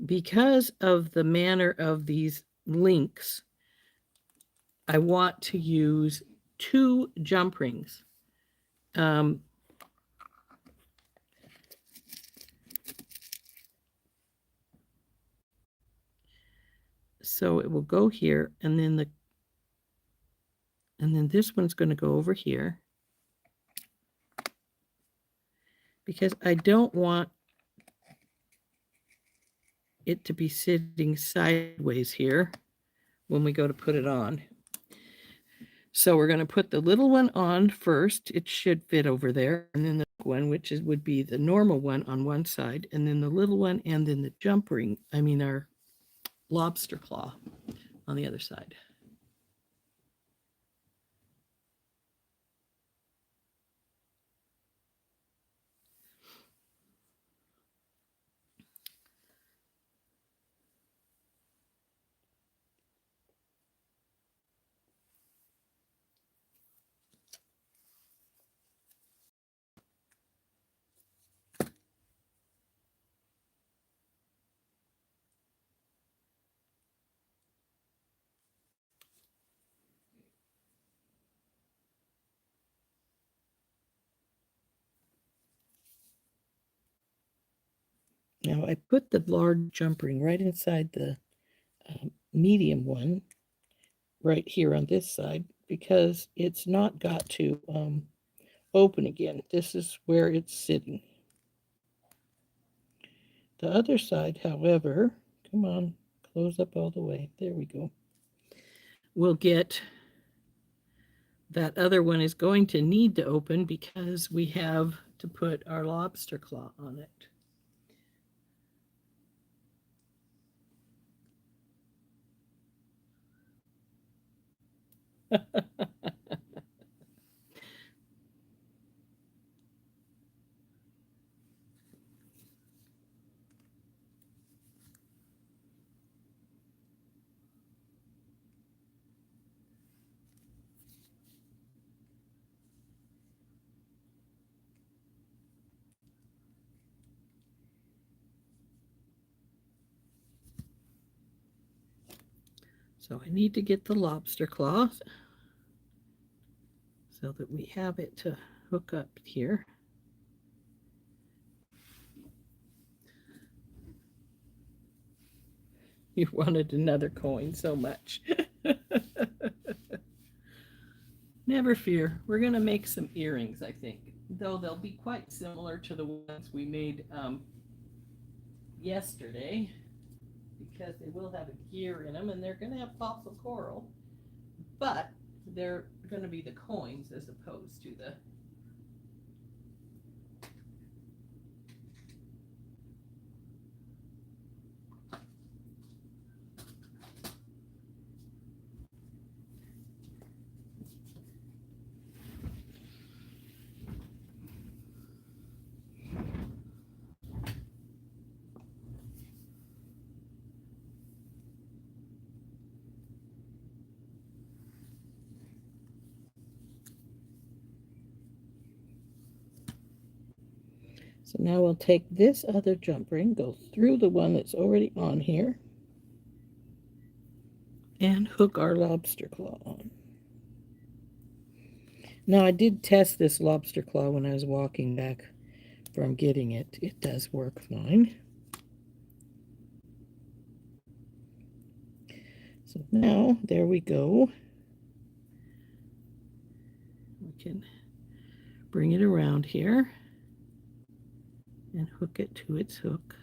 because of the manner of these links, I want to use 2 jump rings. So it will go here, and then this one's going to go over here, because I don't want it to be sitting sideways here when we go to put it on. So we're going to put the little one on first. It should fit over there, and then the one, which would be the normal one, on one side, and then the little one, and then the jump ring, our lobster claw, on the other side. Now I put the large jump ring right inside the medium one, right here on this side, because it's not got to open again. This is where it's sitting. The other side, however, come on, close up all the way. There we go. We'll get, that other one is going to need to open because we have to put our lobster claw on it. So I need to get the lobster claw so that we have it to hook up here. You wanted another coin so much. Never fear. We're going to make some earrings, I think. Though they'll be quite similar to the ones we made yesterday, because they will have a gear in them, and they're going to have fossil coral. But they're going to be the coins as opposed to the... So now we'll take this other jump ring, go through the one that's already on here, and hook our lobster claw on. Now I did test this lobster claw when I was walking back from getting it. It does work fine. So now, there we go. We can bring it around here and hook it to its hook.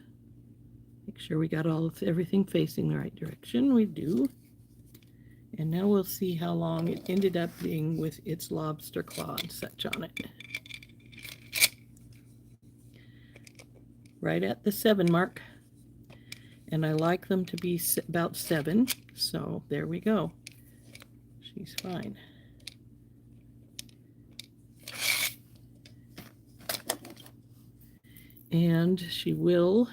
Make sure we got everything facing the right direction. We do. And now we'll see how long it ended up being with its lobster claw and such on it. Right at the 7 mark. And I like them to be about 7. So there we go. She's fine. And she will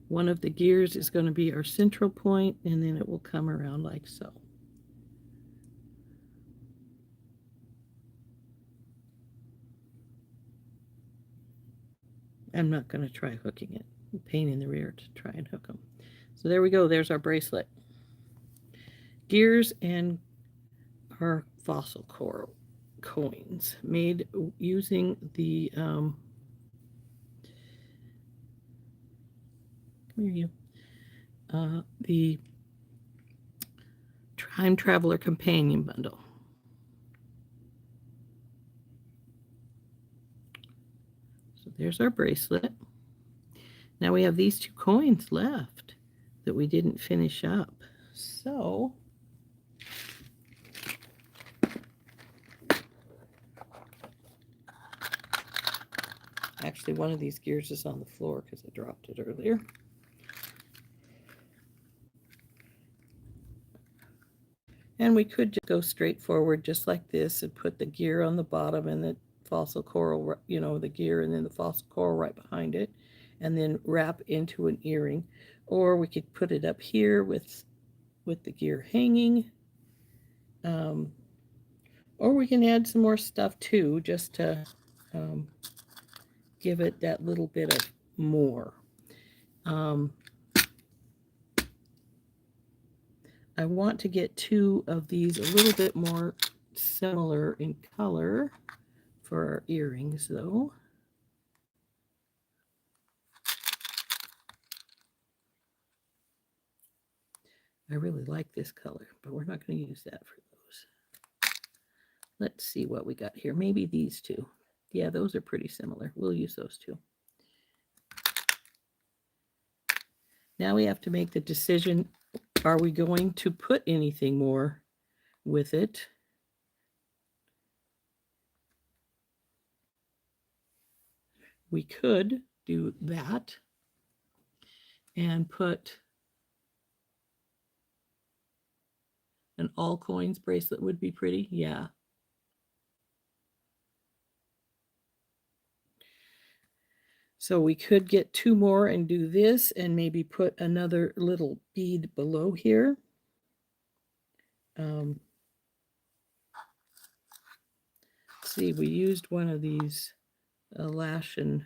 one of the gears is going to be our central point, and then it will come around like so. I'm not going to try hooking it. Pain in the rear to try and hook them. So there we go. There's our bracelet. Gears and our fossil coral coins made using the come here, you. The Time Traveler Companion Bundle. So there's our bracelet. Now we have these 2 coins left that we didn't finish up. So actually one of these gears is on the floor because I dropped it earlier. And we could just go straight forward just like this and put the gear on the bottom and the fossil coral, you know, the gear and then the fossil coral right behind it, and then wrap into an earring. Or we could put it up here with the gear hanging. Or we can add some more stuff too, just to give it that little bit of more. I want to get 2 of these a little bit more similar in color for our earrings, though. I really like this color, but we're not going to use that for those. Let's see what we got here. Maybe these 2. Yeah, those are pretty similar. We'll use those 2. Now we have to make the decision, are we going to put anything more with it? We could do that and put an all coins bracelet would be pretty. Yeah. So we could get 2 more and do this and maybe put another little bead below here. See, we used one of these Alaskan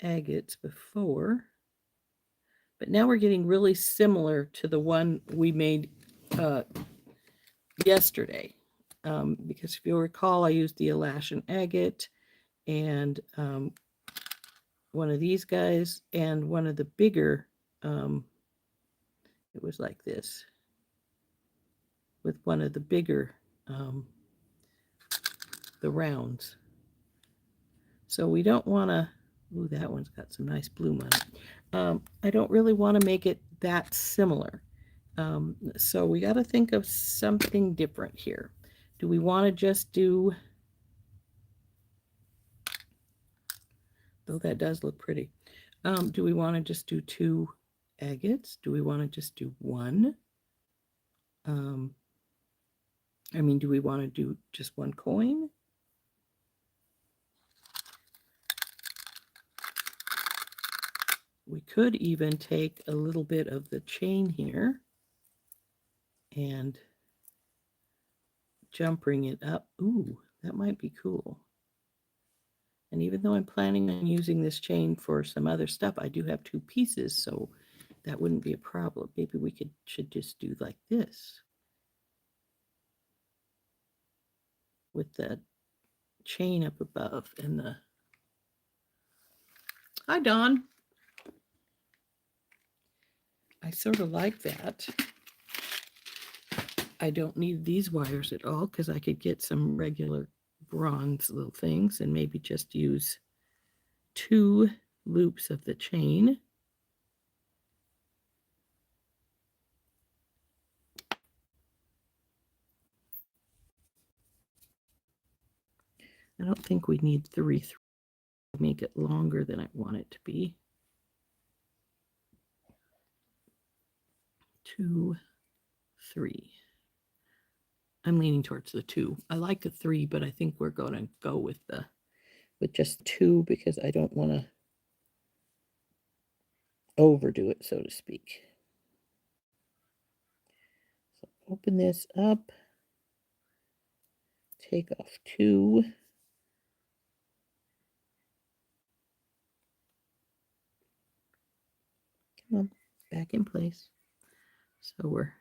agates before, but now we're getting really similar to the one we made yesterday. Because if you'll recall, I used the Alaskan agate and one of these guys and one of the bigger, it was like this, with one of the bigger, the rounds. So we don't want to, ooh, that one's got some nice bloom on it. I don't really want to make it that similar. So we got to think of something different here. Do we want to just do, though that does look pretty, do we want to just do 2 agates? Do we want to just do 1? I mean, do we want to do just 1 coin? We could even take a little bit of the chain here and jumpering it up. Ooh, that might be cool. And even though I'm planning on using this chain for some other stuff, I do have 2 pieces, so that wouldn't be a problem. Maybe we should just do like this with the chain up above and the... Hi, Dawn. I sort of like that. I don't need these wires at all because I could get some regular bronze little things and maybe just use 2 loops of the chain. I don't think we need 3 to make it longer than I want it to be. 2, 3. I'm leaning towards the 2. I like the 3, but I think we're going to go with just 2 because I don't want to overdo it, so to speak. So open this up, take off 2. Come on, back in place. So we're...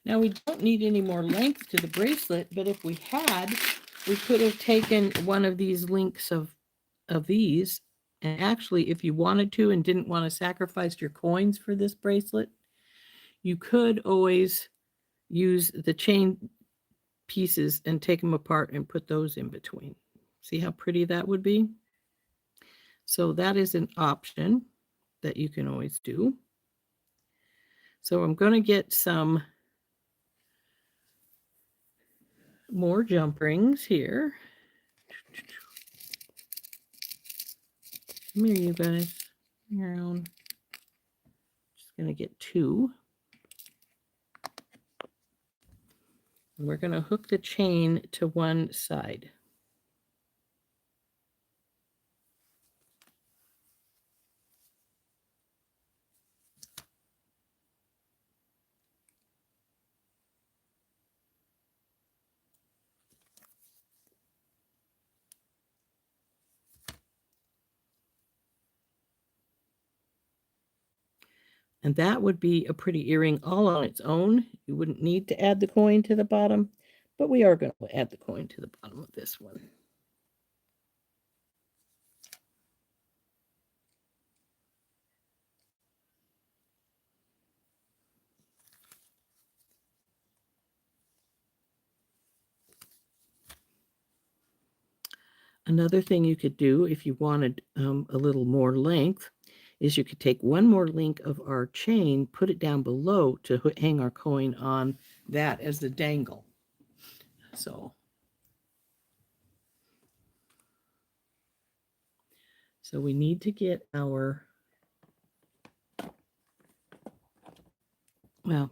Now we don't need any more length to the bracelet, but if we had, we could have taken one of these links of these, and actually if you wanted to and didn't want to sacrifice your coins for this bracelet, you could always use the chain pieces and take them apart and put those in between. See how pretty that would be? So that is an option that you can always do. So I'm going to get some more jump rings here. Come here, you guys. Your own. Just going to get 2. And we're going to hook the chain to one side. And that would be a pretty earring all on its own. You wouldn't need to add the coin to the bottom, but we are going to add the coin to the bottom of this one. Another thing you could do if you wanted a little more length is you could take one more link of our chain, put it down below to hang our coin on that as the dangle. So we need to get our, well,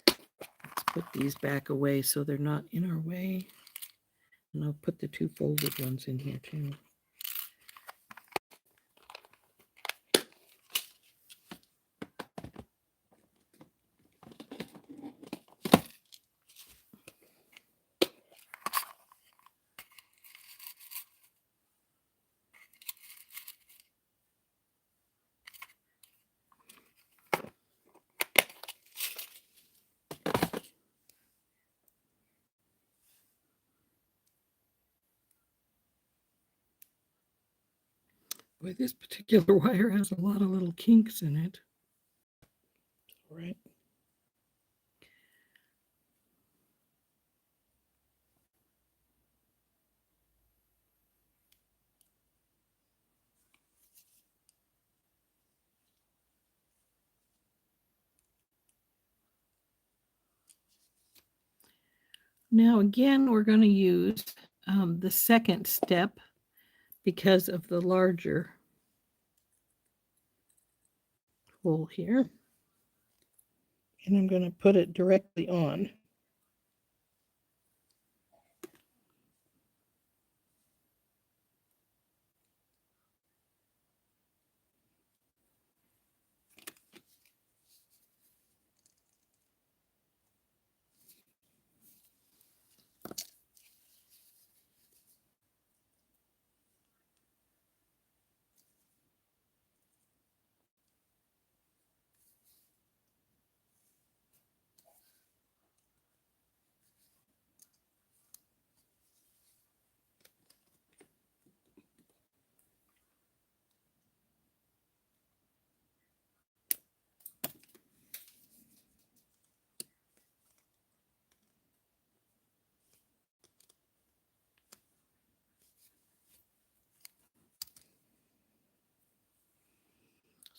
let's put these back away so they're not in our way. And I'll put the 2 folded ones in here too. Boy, this particular wire has a lot of little kinks in it. All right. Now again, we're going to use the second step because of the larger hole here. And I'm going to put it directly on.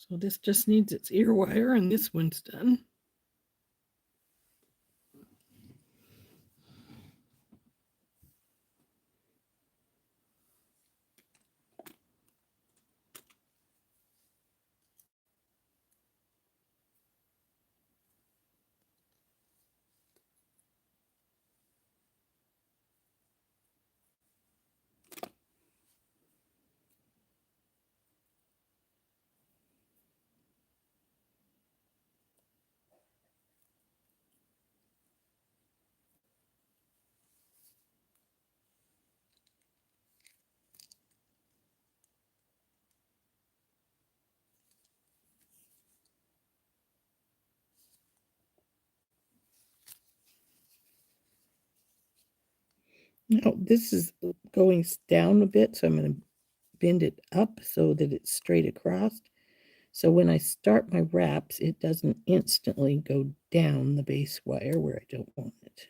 So this just needs its ear wire, and this one's done. Now this is going down a bit, so I'm going to bend it up so that it's straight across. So when I start my wraps, it doesn't instantly go down the base wire where I don't want it.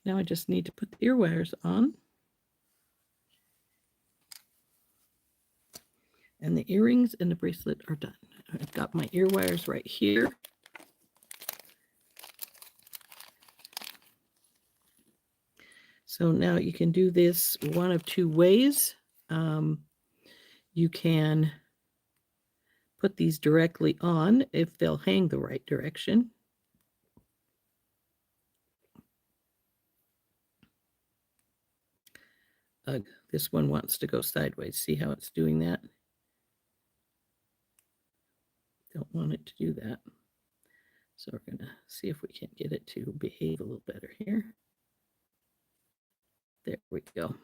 Now I just need to put the ear wires on. And the earrings and the bracelet are done. I've got my ear wires right here. So now you can do this one of two ways. You can put these directly on if they'll hang the right direction. This one wants to go sideways. See how it's doing that? Don't want it to do that. So we're going to see if we can get it to behave a little better here. There we go.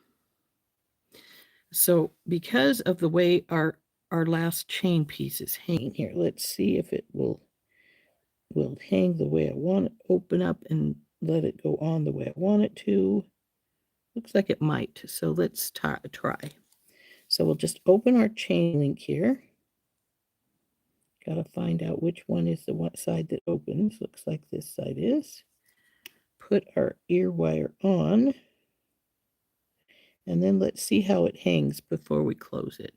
So because of the way our last chain piece is hanging here, let's see if it will hang the way I want it, open up and let it go on the way I want it to. Looks like it might. So let's try. So we'll just open our chain link here. Got to find out which one is the one side that opens. Looks like this side is. Put our ear wire on. And then let's see how it hangs before we close it.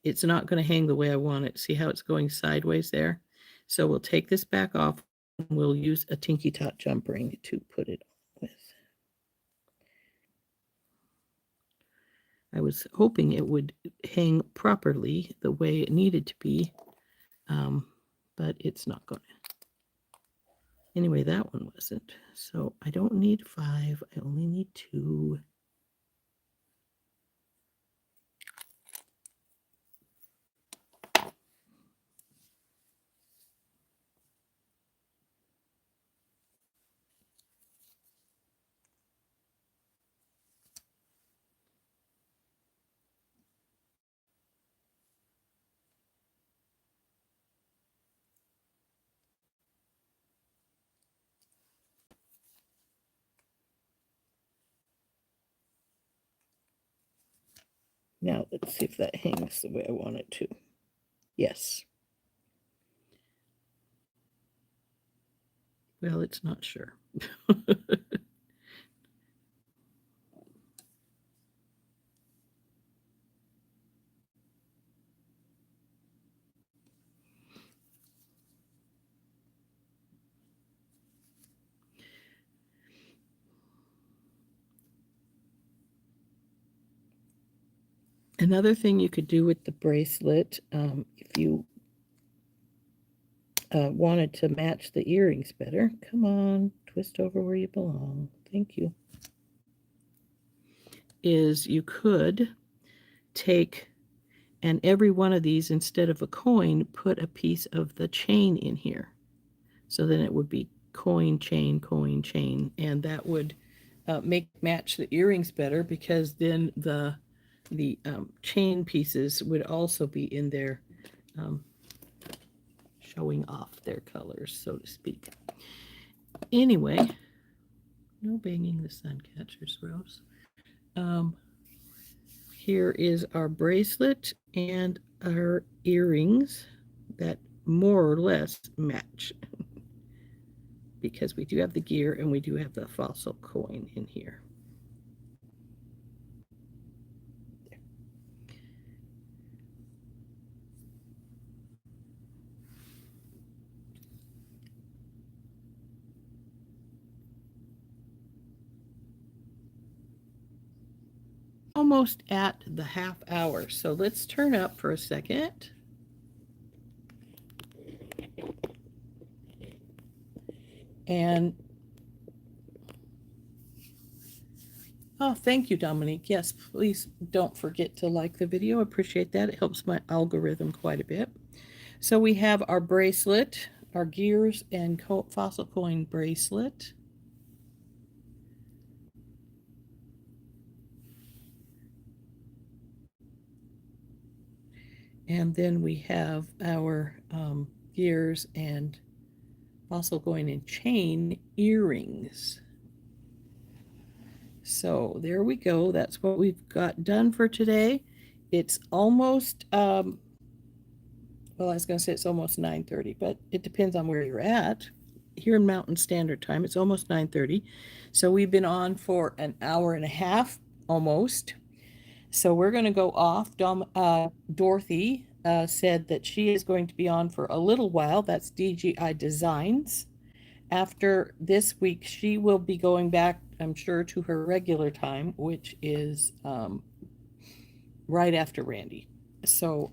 It's not going to hang the way I want it. See how it's going sideways there? So we'll take this back off and we'll use a Tinky Tot jump ring to put it on with. I was hoping it would hang properly the way it needed to be, but it's not going to. Anyway, that one wasn't. So I don't need 5. I only need 2. Now let's see if that hangs the way I want it to. Yes. Well, it's not sure. Another thing you could do with the bracelet, if you wanted to match the earrings better, come on, twist over where you belong. Thank you. Is you could take, and every one of these, instead of a coin, put a piece of the chain in here. So then it would be coin, chain, and that would make match the earrings better, because then the chain pieces would also be in there, um, showing off their colors, so to speak. Anyway, no banging the sun catchers, Rose. Here is our bracelet and our earrings that more or less match, because we do have the gear and we do have the fossil coin in here. Almost at the half hour, so let's turn up for a second. And oh, thank you, Dominique. Yes, please don't forget to like the video. Appreciate that. It helps my algorithm quite a bit. So we have our bracelet, our gears and fossil coin bracelet. And then we have our gears and fossil coin and chain earrings. So there we go. That's what we've got done for today. It's almost, well, I was going to say it's almost 9:30, but it depends on where you're at. Here in Mountain Standard Time, it's almost 9:30. So we've been on for an hour and a half almost. So we're going to go off. Dorothy said that she is going to be on for a little while. That's DGI Designs. After this week, she will be going back, I'm sure, to her regular time, which is right after Randee. So,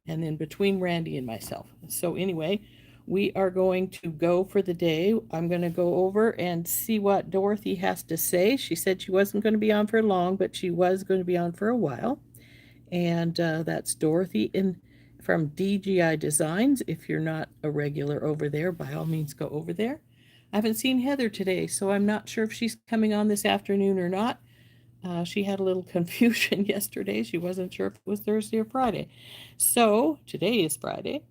and then between Randee and myself. So anyway, we are going to go for the day. I'm going to go over and see what Dorothy has to say. She said she wasn't going to be on for long, but she was going to be on for a while. And that's Dorothy from DGI Designs. If you're not a regular over there, by all means go over there. I haven't seen Heather today, so I'm not sure if she's coming on this afternoon or not. She had a little confusion yesterday. She wasn't sure if it was Thursday or Friday. So today is Friday,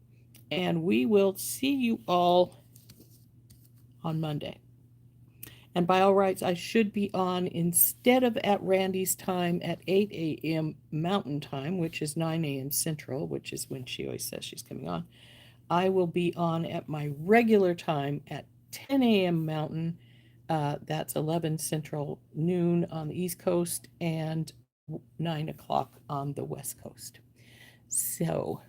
and we will see you all on Monday. And by all rights, I should be on, instead of at Randee's time at 8 a.m. Mountain Time, which is 9 a.m. Central, which is when she always says she's coming on. I will be on at my regular time at 10 a.m. Mountain. That's 11 Central, noon on the East Coast, and 9 o'clock on the West Coast. So,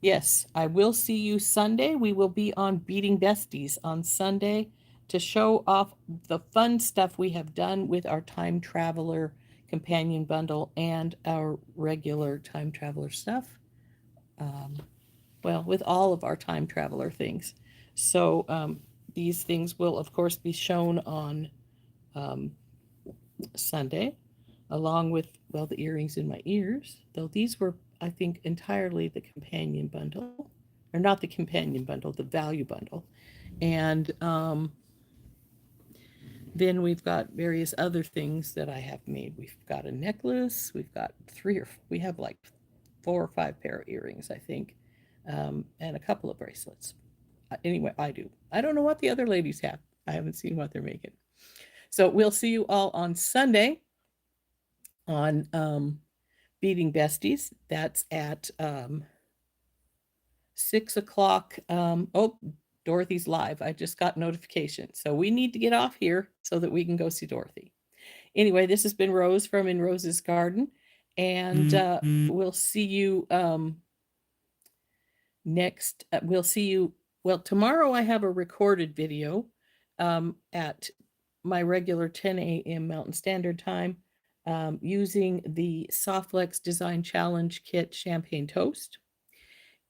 yes, I will see you Sunday. We will be on Beating Besties on Sunday to show off the fun stuff we have done with our Time Traveler companion bundle and our regular Time Traveler stuff. Well, with all of our Time Traveler things. So these things will, of course, be shown on Sunday, along with, well, the earrings in my ears, though these were, I think, entirely the companion bundle, or not the companion bundle, the value bundle. And then we've got various other things that I have made. We've got a necklace, we've got we have like 4 or 5 pair of earrings, I think, and a couple of bracelets. Anyway, I do. I don't know what the other ladies have. I haven't seen what they're making. So we'll see you all on Sunday on Beating Besties. That's at 6 o'clock. Oh, Dorothy's live. I just got notification. So we need to get off here so that we can go see Dorothy. Anyway, this has been Rose from In Rose's Garden. And we'll see you next. We'll see you. Well, tomorrow I have a recorded video at my regular 10 a.m. Mountain Standard Time using the Softlex Design Challenge Kit Champagne Toast.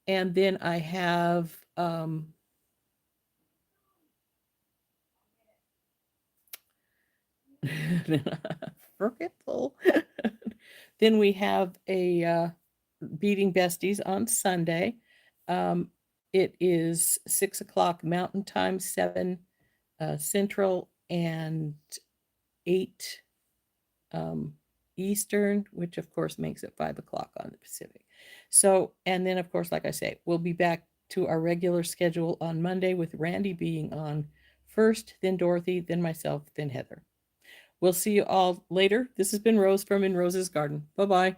And then I have forgetful. Then we have a Beating Besties on Sunday. It is 6 o'clock Mountain Time, 7 Central, and 8 Eastern, which of course makes it 5 o'clock on the Pacific. So, and then of course, like I say, we'll be back to our regular schedule on Monday with Randee being on first, then Dorothy, then myself, then Heather. We'll see you all later. This has been Rose from In Rose's Garden. Bye-bye.